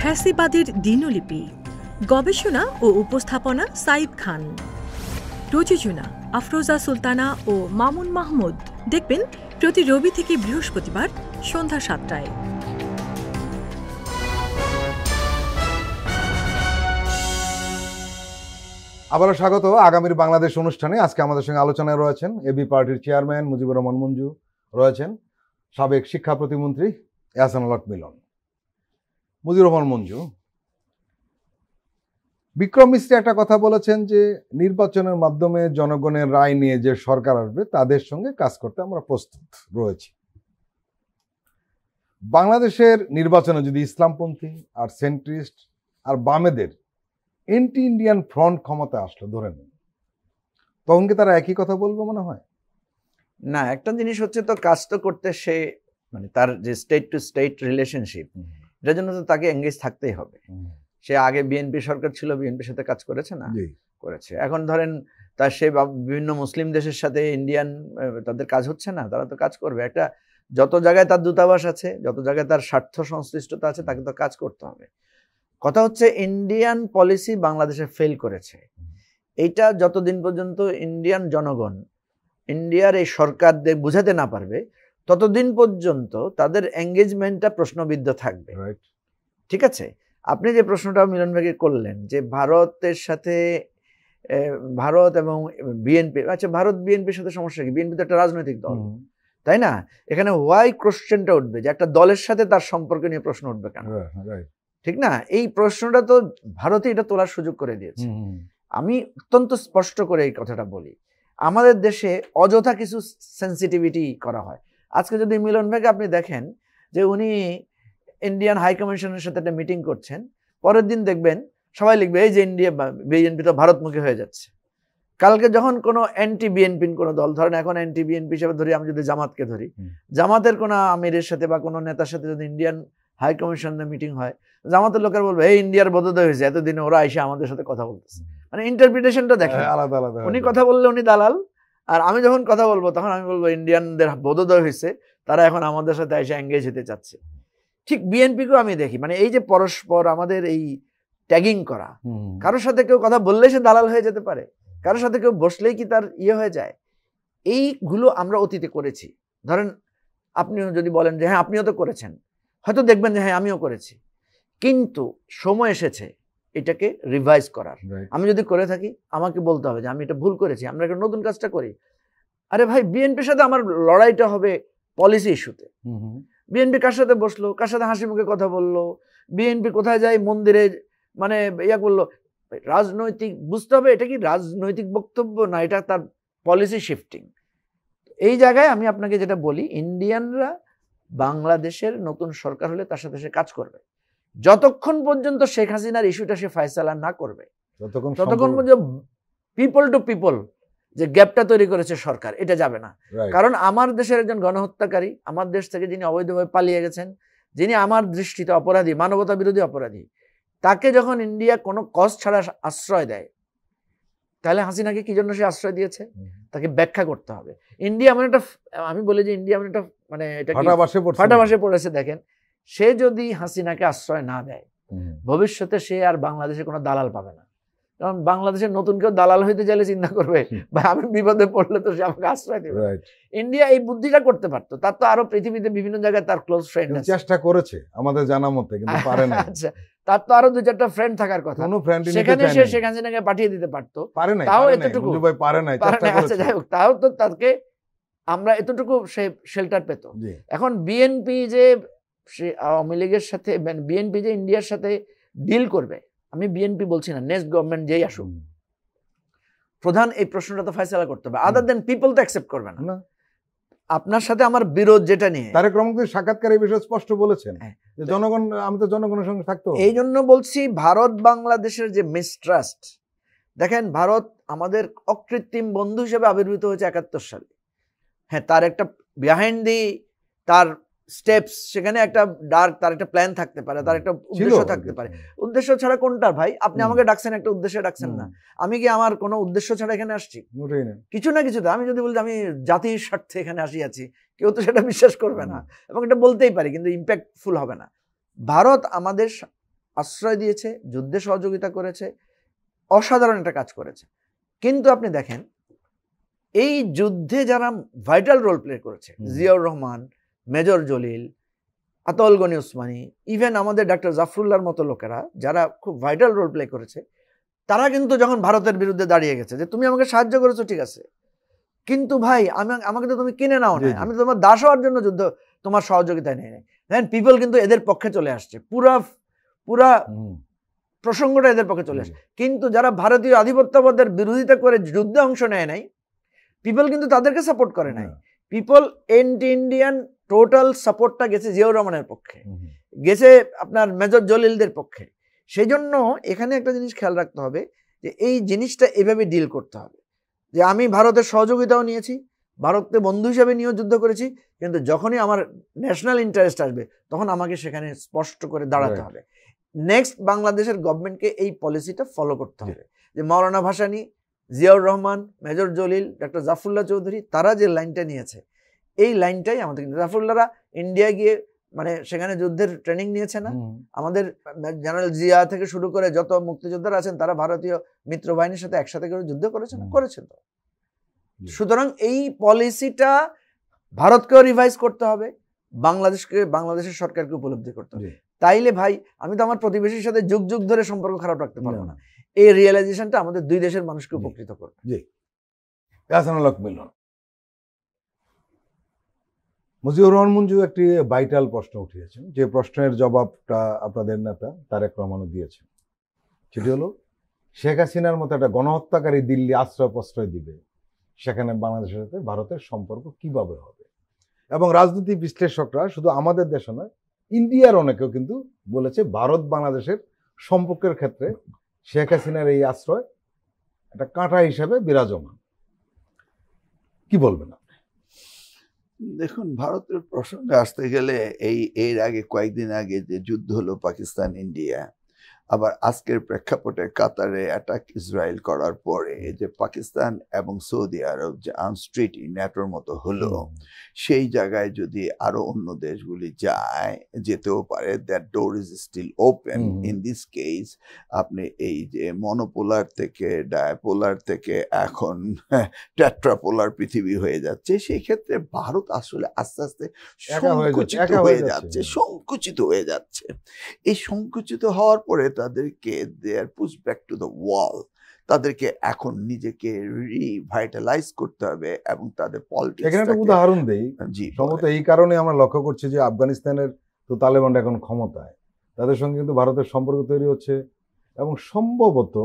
ফ্যাসিবাদের দিনলিপি, গবেষণা ও উপস্থাপনা সাইদ খান, প্রযোজনা আফরোজা সুলতানা ও মামুন মাহমুদ। দেখবেন প্রতি রবি থেকে বৃহস্পতিবার সন্ধ্যা 7টায়। আবারও স্বাগত আগামীর বাংলাদেশ অনুষ্ঠানে। আজকে আমাদের সঙ্গে আলোচনায় রয়েছেন এবি পার্টির চেয়ারম্যান মুজিবুর রহমান মঞ্জু, রয়েছেন সাবেক শিক্ষা প্রতিমন্ত্রী এহসানুল হক মিলন। মুজিবুর রহমান মঞ্জু, বিক্রম মিস্ত্রি একটা কথা বলেছেন যে নির্বাচনের মাধ্যমে জনগণের রায় নিয়ে যে সরকার আসবে তাদের সঙ্গে কাজ করতে আমরা প্রস্তুত রয়েছি। বাংলাদেশের নির্বাচনে যদি ইসলামপন্থী আর সেন্ট্রিস্ট আর বামেদের এন্টি ইন্ডিয়ান ফ্রন্ট ক্ষমতা আসলো ধরে নেন, তখন কি তারা একই কথা বলবে মনে হয়? না, একটা জিনিস হচ্ছে তো কাজ তো করতে সে মানে তার যে স্টেট টু স্টেট রিলেশনশিপ, এটার জন্য তো তাকে এঙ্গেজ থাকতেই হবে। সে আগে বিএনপি সরকার ছিল, বিএনপির সাথে কাজ করেছে না? করেছে। এখন ধরেন তার সে বিভিন্ন মুসলিম দেশের সাথে ইন্ডিয়ান তাদের কাজ হচ্ছে না, তারা তো কাজ করবে। একটা যত জায়গায় তার দূতাবাস আছে, যত জায়গায় তার স্বার্থ সংশ্লিষ্টতা আছে, তাকে তো কাজ করতে হবে। কথা হচ্ছে ইন্ডিয়ান পলিসি বাংলাদেশে ফেল করেছে। এইটা যতদিন পর্যন্ত ইন্ডিয়ান জনগণ ইন্ডিয়ার এই সরকারদের বুঝাতে না পারবে, ততদিন পর্যন্ত তাদের এঙ্গেজমেন্টটা প্রশ্নবিদ্ধ থাকবে। ঠিক আছে, আপনি যে প্রশ্নটা মিলন ভাইকে করলেন যে ভারতের সাথে ভারত এবং বিএনপি, আচ্ছা ভারত বিএনপির সাথে সমস্যা কি? বিএনপি তো একটা রাজনৈতিক দল, তাই না? এখানে ওয়াই কোশ্চেনটা উঠবে যে একটা দলের সাথে তার সম্পর্ক নিয়ে প্রশ্ন উঠবে কেন? ঠিক না? এই প্রশ্নটা তো ভারতে এটা তোলার সুযোগ করে দিয়েছে। আমি অত্যন্ত স্পষ্ট করে এই কথাটা বলি, আমাদের দেশে অযথা কিছু সেন্সিটিভিটি করা হয়। আজকে যদি মিলন ভাইকে আপনি দেখেন যে উনি ইন্ডিয়ান হাই কমিশনের সাথে একটা মিটিং করছেন, পরের দিন দেখবেন সবাই লিখবে এই যে ইন্ডিয়া বিএনপি তো ভারতমুখী হয়ে যাচ্ছে। কালকে যখন কোনো অ্যান্টি বিএনপি কোনো দল, ধরেন এখন অ্যান্টি বিএনপি হিসেবে ধরি, আমি যদি জামাতকে ধরি, জামাতের কোনো আমিরের সাথে বা কোনো নেতার সাথে যদি ইন্ডিয়ান হাই কমিশনের মিটিং হয়, জামাতের লোকের বলবে এই ইন্ডিয়ার বোধোদয় হয়েছে, এতদিনে ওরা এসে আমাদের সাথে কথা বলতেছে। মানে ইন্টারপ্রিটেশনটা দেখেন আলাদা আলাদা। উনি কথা বললে উনি দালাল, আর আমি যখন কথা বলবো তখন আমি বলবো ইন্ডিয়ানদের বোধোদয় হয়েছে, তারা এখন আমাদের সাথে এসে এঙ্গেজ হতে চাচ্ছে। ঠিক বিএনপিকেও আমি দেখি, মানে এই যে পরস্পর আমাদের এই ট্যাগিং করা, কারোর সাথে কেউ কথা বললেই সে দালাল হয়ে যেতে পারে, কারোর সাথে কেউ বসলেই কি তার হয়ে যায়। এইগুলো আমরা অতীতে করেছি। ধরেন আপনিও যদি বলেন যে হ্যাঁ আপনিও তো করেছেন, হয়তো দেখবেন যে হ্যাঁ আমিও করেছি, কিন্তু সময় এসেছে এটাকে রিভাইজ করার। আমি যদি করে থাকি আমাকে বলতে হবে যে আমি এটা ভুল করেছি, আমরা একটা নতুন কাজটা করি। আরে ভাই, বিএনপির সাথে আমার লড়াইটা হবে পলিসি ইস্যুতে। বিএনপি কার সাথে বসলো, কার সাথে হাসি মুখে কথা বললো, বিএনপি কোথায় যায় মন্দিরে মানে ইয়া করলো, রাজনৈতিক বুঝতে হবে এটা কি রাজনৈতিক বক্তব্য না এটা তার পলিসি শিফটিং। এই জায়গায় আমি আপনাকে যেটা বলি, ইন্ডিয়ানরা বাংলাদেশের নতুন সরকার হলে তার সাথে সে কাজ করবে, যতক্ষণ পর্যন্ত শেখ হাসিনার ইস্যুটা সে ফয়সালা না করবে, ততক্ষণ পর্যন্ত পিপল টু পিপল যে গ্যাপটা তৈরি করেছে সরকার, এটা যাবে না। কারণ আমার দেশের একজন গণহত্যাকারী, আমার দেশ থেকে যিনি অবৈধভাবে পালিয়ে গেছেন, যিনি আমার দৃষ্টিতে অপরাধী, মানবতা বিরোধী অপরাধী, তাকে যখন ইন্ডিয়া কোনো কষ্ট ছাড়া আশ্রয় দেয়, তাহলে হাসিনাকে কি জন্য সে আশ্রয় দিয়েছে তাকে ব্যাখ্যা করতে হবে। ইন্ডিয়া এমন একটা, আমি বলি যে ইন্ডিয়া এমন একটা মানে এটা ফাটাবাসে পড়েছে। দেখেন, সে যদি হাসিনাকে আশ্রয় না দেয়, ভবিষ্যতে সে আর বাংলাদেশে কোনো দালাল পাবে না। কারণ বাংলাদেশের নতুন কেউ দালাল হইতে চাইলে চিন্তা করবে ভাই আমি বিপদে পড়লে তো সে আমাকে আশ্রয় দেবে। ইন্ডিয়া এই বুদ্ধিটা করতে পারতো, তার তো আরো পৃথিবীতে বিভিন্ন জায়গায় তার ক্লোজ ফ্রেন্ড আছে, চেষ্টা করেছে আমাদের জানা মতে, কিন্তু পারে না। আচ্ছা, তার তো আরো 2-4টা ফ্রেন্ড থাকার কথা, সেখানে সে সেখানে পাঠিয়ে দিতে পারতো, তাও এতটুকু পারে না। আচ্ছা যাই হোক, তাও তো তাকে আমরা এতটুকু সে শেল্টার পেত। এখন বিএনপি যে আওয়ামী লীগের সাথে, বিএনপি যে ইন্ডিয়ার সাথে ডিল করবে, আমি বিএনপি বলছি না, নেক্সট গভর্নমেন্ট যেই আসুক, প্রধান এই প্রশ্নটা তো ফয়সালা করতে হবে। আদার দেন পিপল তো অ্যাকসেপ্ট করবে না। আপনার সাথে আমার বিরোধ যেটা নিয়ে তারেক রহমান সাক্ষাৎকার এই বিষয়ে স্পষ্ট বলেছেন যে জনগণ, আমি তো জনগণের সঙ্গে থাকতো। এই জন্য বলছি ভারত বাংলাদেশের যে মিসট্রাস্ট, দেখেন ভারত আমাদের অকৃত্রিম বন্ধু হিসেবে আবির্ভূত হয়েছে 71 সালে। হ্যাঁ, তার একটা বিহাইন্ড দি তার স্টেপস, সেখানে একটা ডার্ক, তার একটা প্ল্যান থাকতে পারে, তার একটা উদ্দেশ্য থাকতে পারে। উদ্দেশ্য ছাড়া কোনটা ভাই? আপনি আমাকে ডাকছেন একটা উদ্দেশ্যে ডাকছেন না, আমি কি আমার কোনো উদ্দেশ্য ছাড়া এখানে আসছি? কিছু না কিছুতে আমি যদি বলি আমি জাতির স্বার্থে এখানে আসিয়াছি, কেউ তো সেটা বিশ্বাস করবে না, এবং এটা বলতেই পারি কিন্তু ইম্প্যাক্টফুল হবে না। ভারত আমাদের আশ্রয় দিয়েছে, যুদ্ধে সহযোগিতা করেছে, অসাধারণ একটা কাজ করেছে। কিন্তু আপনি দেখেন এই যুদ্ধে যারা ভাইটাল রোল প্লে করেছে, জিয়াউর রহমান, মেজর জলিল, আতল গনি উসমানী, ইভেন আমাদের ডাক্তার জাফরুল্লাহর মতো লোকেরা যারা খুব ভাইটাল রোল প্লে করেছে, তারা কিন্তু যখন ভারতের বিরুদ্ধে দাঁড়িয়ে গেছে যে তুমি আমাকে সাহায্য করেছো ঠিক আছে, কিন্তু ভাই আমাকে তো তুমি কিনে নাও না, আমি তো তোমার দাস হওয়ার জন্য যুদ্ধ তোমার সহযোগিতায় নেই। দেন পিপল কিন্তু এদের পক্ষে চলে আসছে, পুরা প্রসঙ্গটা এদের পক্ষে চলে আসছে। কিন্তু যারা ভারতীয় আধিপত্যবাদের বিরোধিতা করে যুদ্ধে অংশ নেয় নাই, পিপল কিন্তু তাদেরকে সাপোর্ট করে নাই। পিপল এন্টি ইন্ডিয়ান টোটাল সাপোর্টটা গেছে জিয়াউর রহমানের পক্ষে, গেছে আপনার মেজর জলিলদের পক্ষে। সেই জন্য এখানে একটা জিনিস খেয়াল রাখতে হবে যে এই জিনিসটা এভাবে ডিল করতে হবে যে আমি ভারতের সহযোগিতাও নিয়েছি, ভারতকে বন্ধু হিসেবে নিয়েও যুদ্ধ করেছি, কিন্তু যখনই আমার ন্যাশনাল ইন্টারেস্ট আসবে তখন আমাকে সেখানে স্পষ্ট করে দাঁড়াতে হবে। নেক্সট বাংলাদেশের গভর্নমেন্টকে এই পলিসিটা ফলো করতে হবে যে মাওলানা ভাসানী, জিয়াউর রহমান, মেজর জলিল, ডক্টর জাফরুল্লাহ চৌধুরী তারা যে লাইনটা নিয়েছে এই লাইনটাই আমাদের, জাফরুল্লাহরা ইন্ডিয়া গিয়ে মানে সেখানে যুদ্ধের ট্রেনিং নিয়েছে না, আমাদের জেনারেল জিয়া থেকে শুরু করে যত মুক্তিযোদ্ধারা আছেন তারা ভারতীয় মিত্র বাহিনীর সাথে একসাথে করে যুদ্ধ করেছে না, করেছে তো। সুতরাং এই পলিসিটা ভারতকেও রিভাইজ করতে হবে, বাংলাদেশের সরকারকে উপলব্ধি করতে হবে। তাইলে ভাই আমি তো আমার প্রতিবেশীর সাথে যুগ যুগ ধরে সম্পর্ক খারাপ রাখতে পারবো না। এই রিয়েলাইজেশনটা আমাদের দুই দেশের মানুষকে উপকৃত করবে। জি, আহসানুল মিলন। মুজিবুর রহমান মঞ্জু একটি ভাইটাল প্রশ্ন উঠিয়েছেন, যে প্রশ্নের জবাবটা আপনাদের নেতা তারেক রহমানও দিয়েছেন। সেটি হলো শেখ হাসিনার মতো একটা গণহত্যাকারী দিল্লি আশ্রয় প্রশ্রয় দিবে, সেখানে বাংলাদেশের সাথে ভারতের সম্পর্ক কিভাবে হবে? এবং রাজনীতি বিশ্লেষকরা শুধু আমাদের দেশে নয়, ইন্ডিয়ার অনেকেও কিন্তু বলেছে ভারত বাংলাদেশের সম্পর্কের ক্ষেত্রে শেখ হাসিনার এই আশ্রয় একটা কাঁটা হিসেবে বিরাজমান। কি বলবেন? দেখুন, ভারতের প্রসঙ্গে আসতে গেলে এর আগে কয়েকদিন আগে যে যুদ্ধ হলো পাকিস্তান ইন্ডিয়া, আবার আজকের প্রেক্ষাপটে কাতারে অ্যাটাক ইসরায়েল করার পরে যে পাকিস্তান এবং সৌদি আরব যে আর্মস ট্রিটি ন্যাটোর মতো হলো, সেই জায়গায় যদি আরো অন্য দেশগুলি যেতেও পারে, that door is still open. In this case আপনি এই যে মনোপোলার থেকে ডায়াপোলার থেকে এখন টেট্রাপোলার পৃথিবী হয়ে যাচ্ছে, সেই ক্ষেত্রে ভারত আসলে আস্তে আস্তে সংকুচিত হয়ে যাচ্ছে। এই সংকুচিত হওয়ার পরে তাদেরকে দেয়ার পুশ ব্যাক টু দ্য ওয়াল, তাদেরকে এখন নিজেকে রিভাইটালাইজ করতে হবে এবং তাদের পলিটিক্স। এখানে একটা উদাহরণ দেই, সম্ভবত এই কারণে আমরা লক্ষ্য করছি যে আফগানিস্তানের তো তালেবানরা এখন ক্ষমতায়, তাদের সঙ্গে কিন্তু ভারতের সম্পর্ক তৈরি হচ্ছে এবং সম্ভবত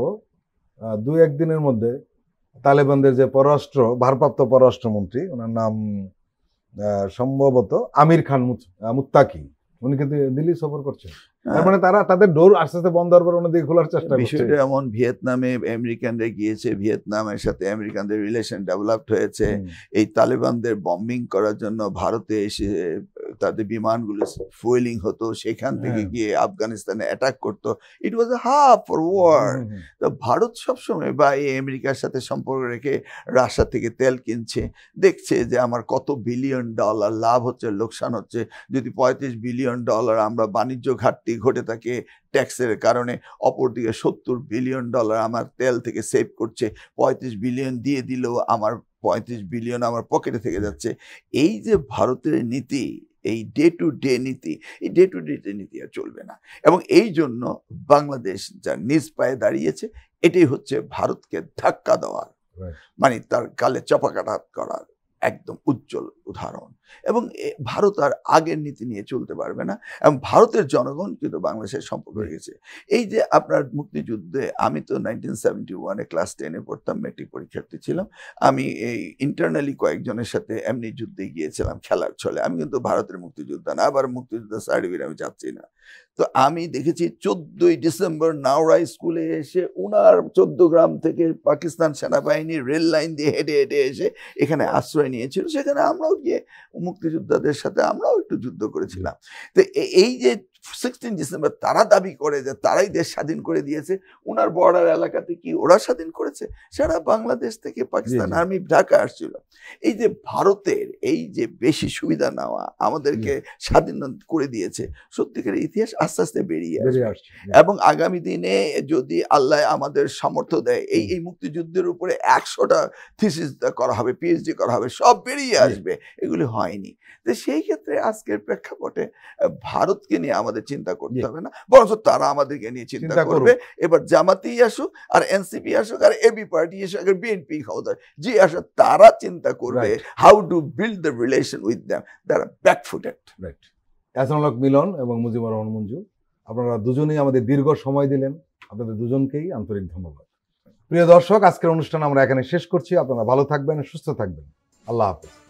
2-1 দিনের মধ্যে তালেবানদের যে ভারপ্রাপ্ত পররাষ্ট্রমন্ত্রী, ওনার নাম সম্ভবত আমির খান মুত্তাকি, উনি কিন্তু দিল্লি সফর করছেন। তার মানে তারা তাদের ডোর আস্তে আস্তে বন্ধ হওয়ার পর অন্যদিকে খোলার চেষ্টা করছে। বিষয়টা এমন, ভিয়েতনামে আমেরিকানরা গিয়েছে, ভিয়েতনামের সাথে আমেরিকানদের রিলেশন ডেভেলপড হয়েছে। এই তালেবানদের বম্বিং করার জন্য ভারতে এসে তাদের বিমানগুলো ফুয়েলিং হতো, সেখান থেকে গিয়ে আফগানিস্তানে অ্যাটাক করতো। ইট ওয়াজ আ হাব ফর ওয়ার। তো ভারত সবসময় বা এই আমেরিকার সাথে সম্পর্ক রেখে রাশিয়া থেকে তেল কিনছে, দেখছে যে আমার কত $বিলিয়ন লাভ হচ্ছে, লোকসান হচ্ছে। যদি $35 বিলিয়ন আমরা বাণিজ্য ঘাটতি ঘটে থাকে ট্যাক্সের কারণে, অপরদিকে $70 বিলিয়ন আমার তেল থেকে সেভ করছে, 35 বিলিয়ন দিয়ে দিলেও আমার 35 বিলিয়ন আমার পকেটে থেকে যাচ্ছে। এই যে ভারতের নীতি, এই ডে টু ডে নীতি, এই ডে টু ডে নীতি আর চলবে না। এবং এই জন্য বাংলাদেশ যা নিজ পায়ে দাঁড়িয়েছে, এটাই হচ্ছে ভারতকে ধাক্কা দেওয়ার, মানে তার গালে চাপাকাঘাত করার একদম উজ্জ্বল উদাহরণ। এবং ভারত আর আগের নীতি নিয়ে চলতে পারবে না, এবং ভারতের জনগণ কিন্তু বাংলাদেশের সম্পর্ক রেখেছে। এই যে আপনার মুক্তিযুদ্ধে, আমি তো 1971 ক্লাস 10-এ পড়তাম, মেট্রিক পরীক্ষার্থী ছিলাম। আমি এই ইন্টারনালি কয়েকজনের সাথে এমনি যুদ্ধে গিয়েছিলাম খেলার ছলে। আমি কিন্তু ভারতের মুক্তিযোদ্ধা না, আবার মুক্তিযোদ্ধা সার্টিফিকেট আমি চাচ্ছি না। তো আমি দেখেছি 14ই ডিসেম্বর নাওরাই স্কুলে এসে উনার 14 গ্রাম থেকে পাকিস্তান সেনাবাহিনী রেল লাইন দিয়ে হেঁটে হেঁটে এসে এখানে আশ্রয় নিয়েছিল। সেখানে আমরাও গিয়ে মুক্তিযোদ্ধাদের সাথে আমরাও একটু যুদ্ধ করেছিলাম। তো এই যে 16 ডিসেম্বর তারা দাবি করে যে তারাই দেশ স্বাধীন করে দিয়েছে। ওনার বর্ডার এলাকাতে কি ওরা স্বাধীন করেছে? সারা বাংলাদেশ থেকে পাকিস্তান আর্মি ঢাকা আসছিল। এই যে ভারতের এই যে বেশি সুবিধা নেওয়া আমাদেরকে স্বাধীন করে দিয়েছে, সত্যিকার ইতিহাস আস্তে আস্তে বেরিয়ে আসছে। এবং আগামী দিনে যদি আল্লাহ আমাদের সামর্থ্য দেয়, এই মুক্তিযুদ্ধের উপরে 100টা থিসিস করা হবে, পিএইচডি করা হবে, সব বেরিয়ে আসবে। এগুলি হয়নি। তো সেই ক্ষেত্রে আজকের প্রেক্ষাপটে ভারতকে নিয়ে আমাদের চিন্তা করতে হবে না, বরং তারা আমাদেরকে নিয়ে চিন্তা করবে। এবার জামাতেই আসুক আর এনসিপি আসুক আর এবি পার্টি আসুক আর বিএনপি ক্ষমতা যে আসুক, তারা চিন্তা করবে how to build the relation with them. তারা ব্যাকফুটেড। রাইট। এহসানুল হক মিলন এবং মুজিবুর রহমান মঞ্জু, আপনারা দুজনেই আমাদের দীর্ঘ সময় দিলেন। আপনাদের দুজনকেই আন্তরিক ধন্যবাদ। প্রিয় দর্শক, আজকের অনুষ্ঠান আমরা এখানে শেষ করছি। আপনারা ভালো থাকবেন, সুস্থ থাকবেন। আল্লাহ হাফেজ।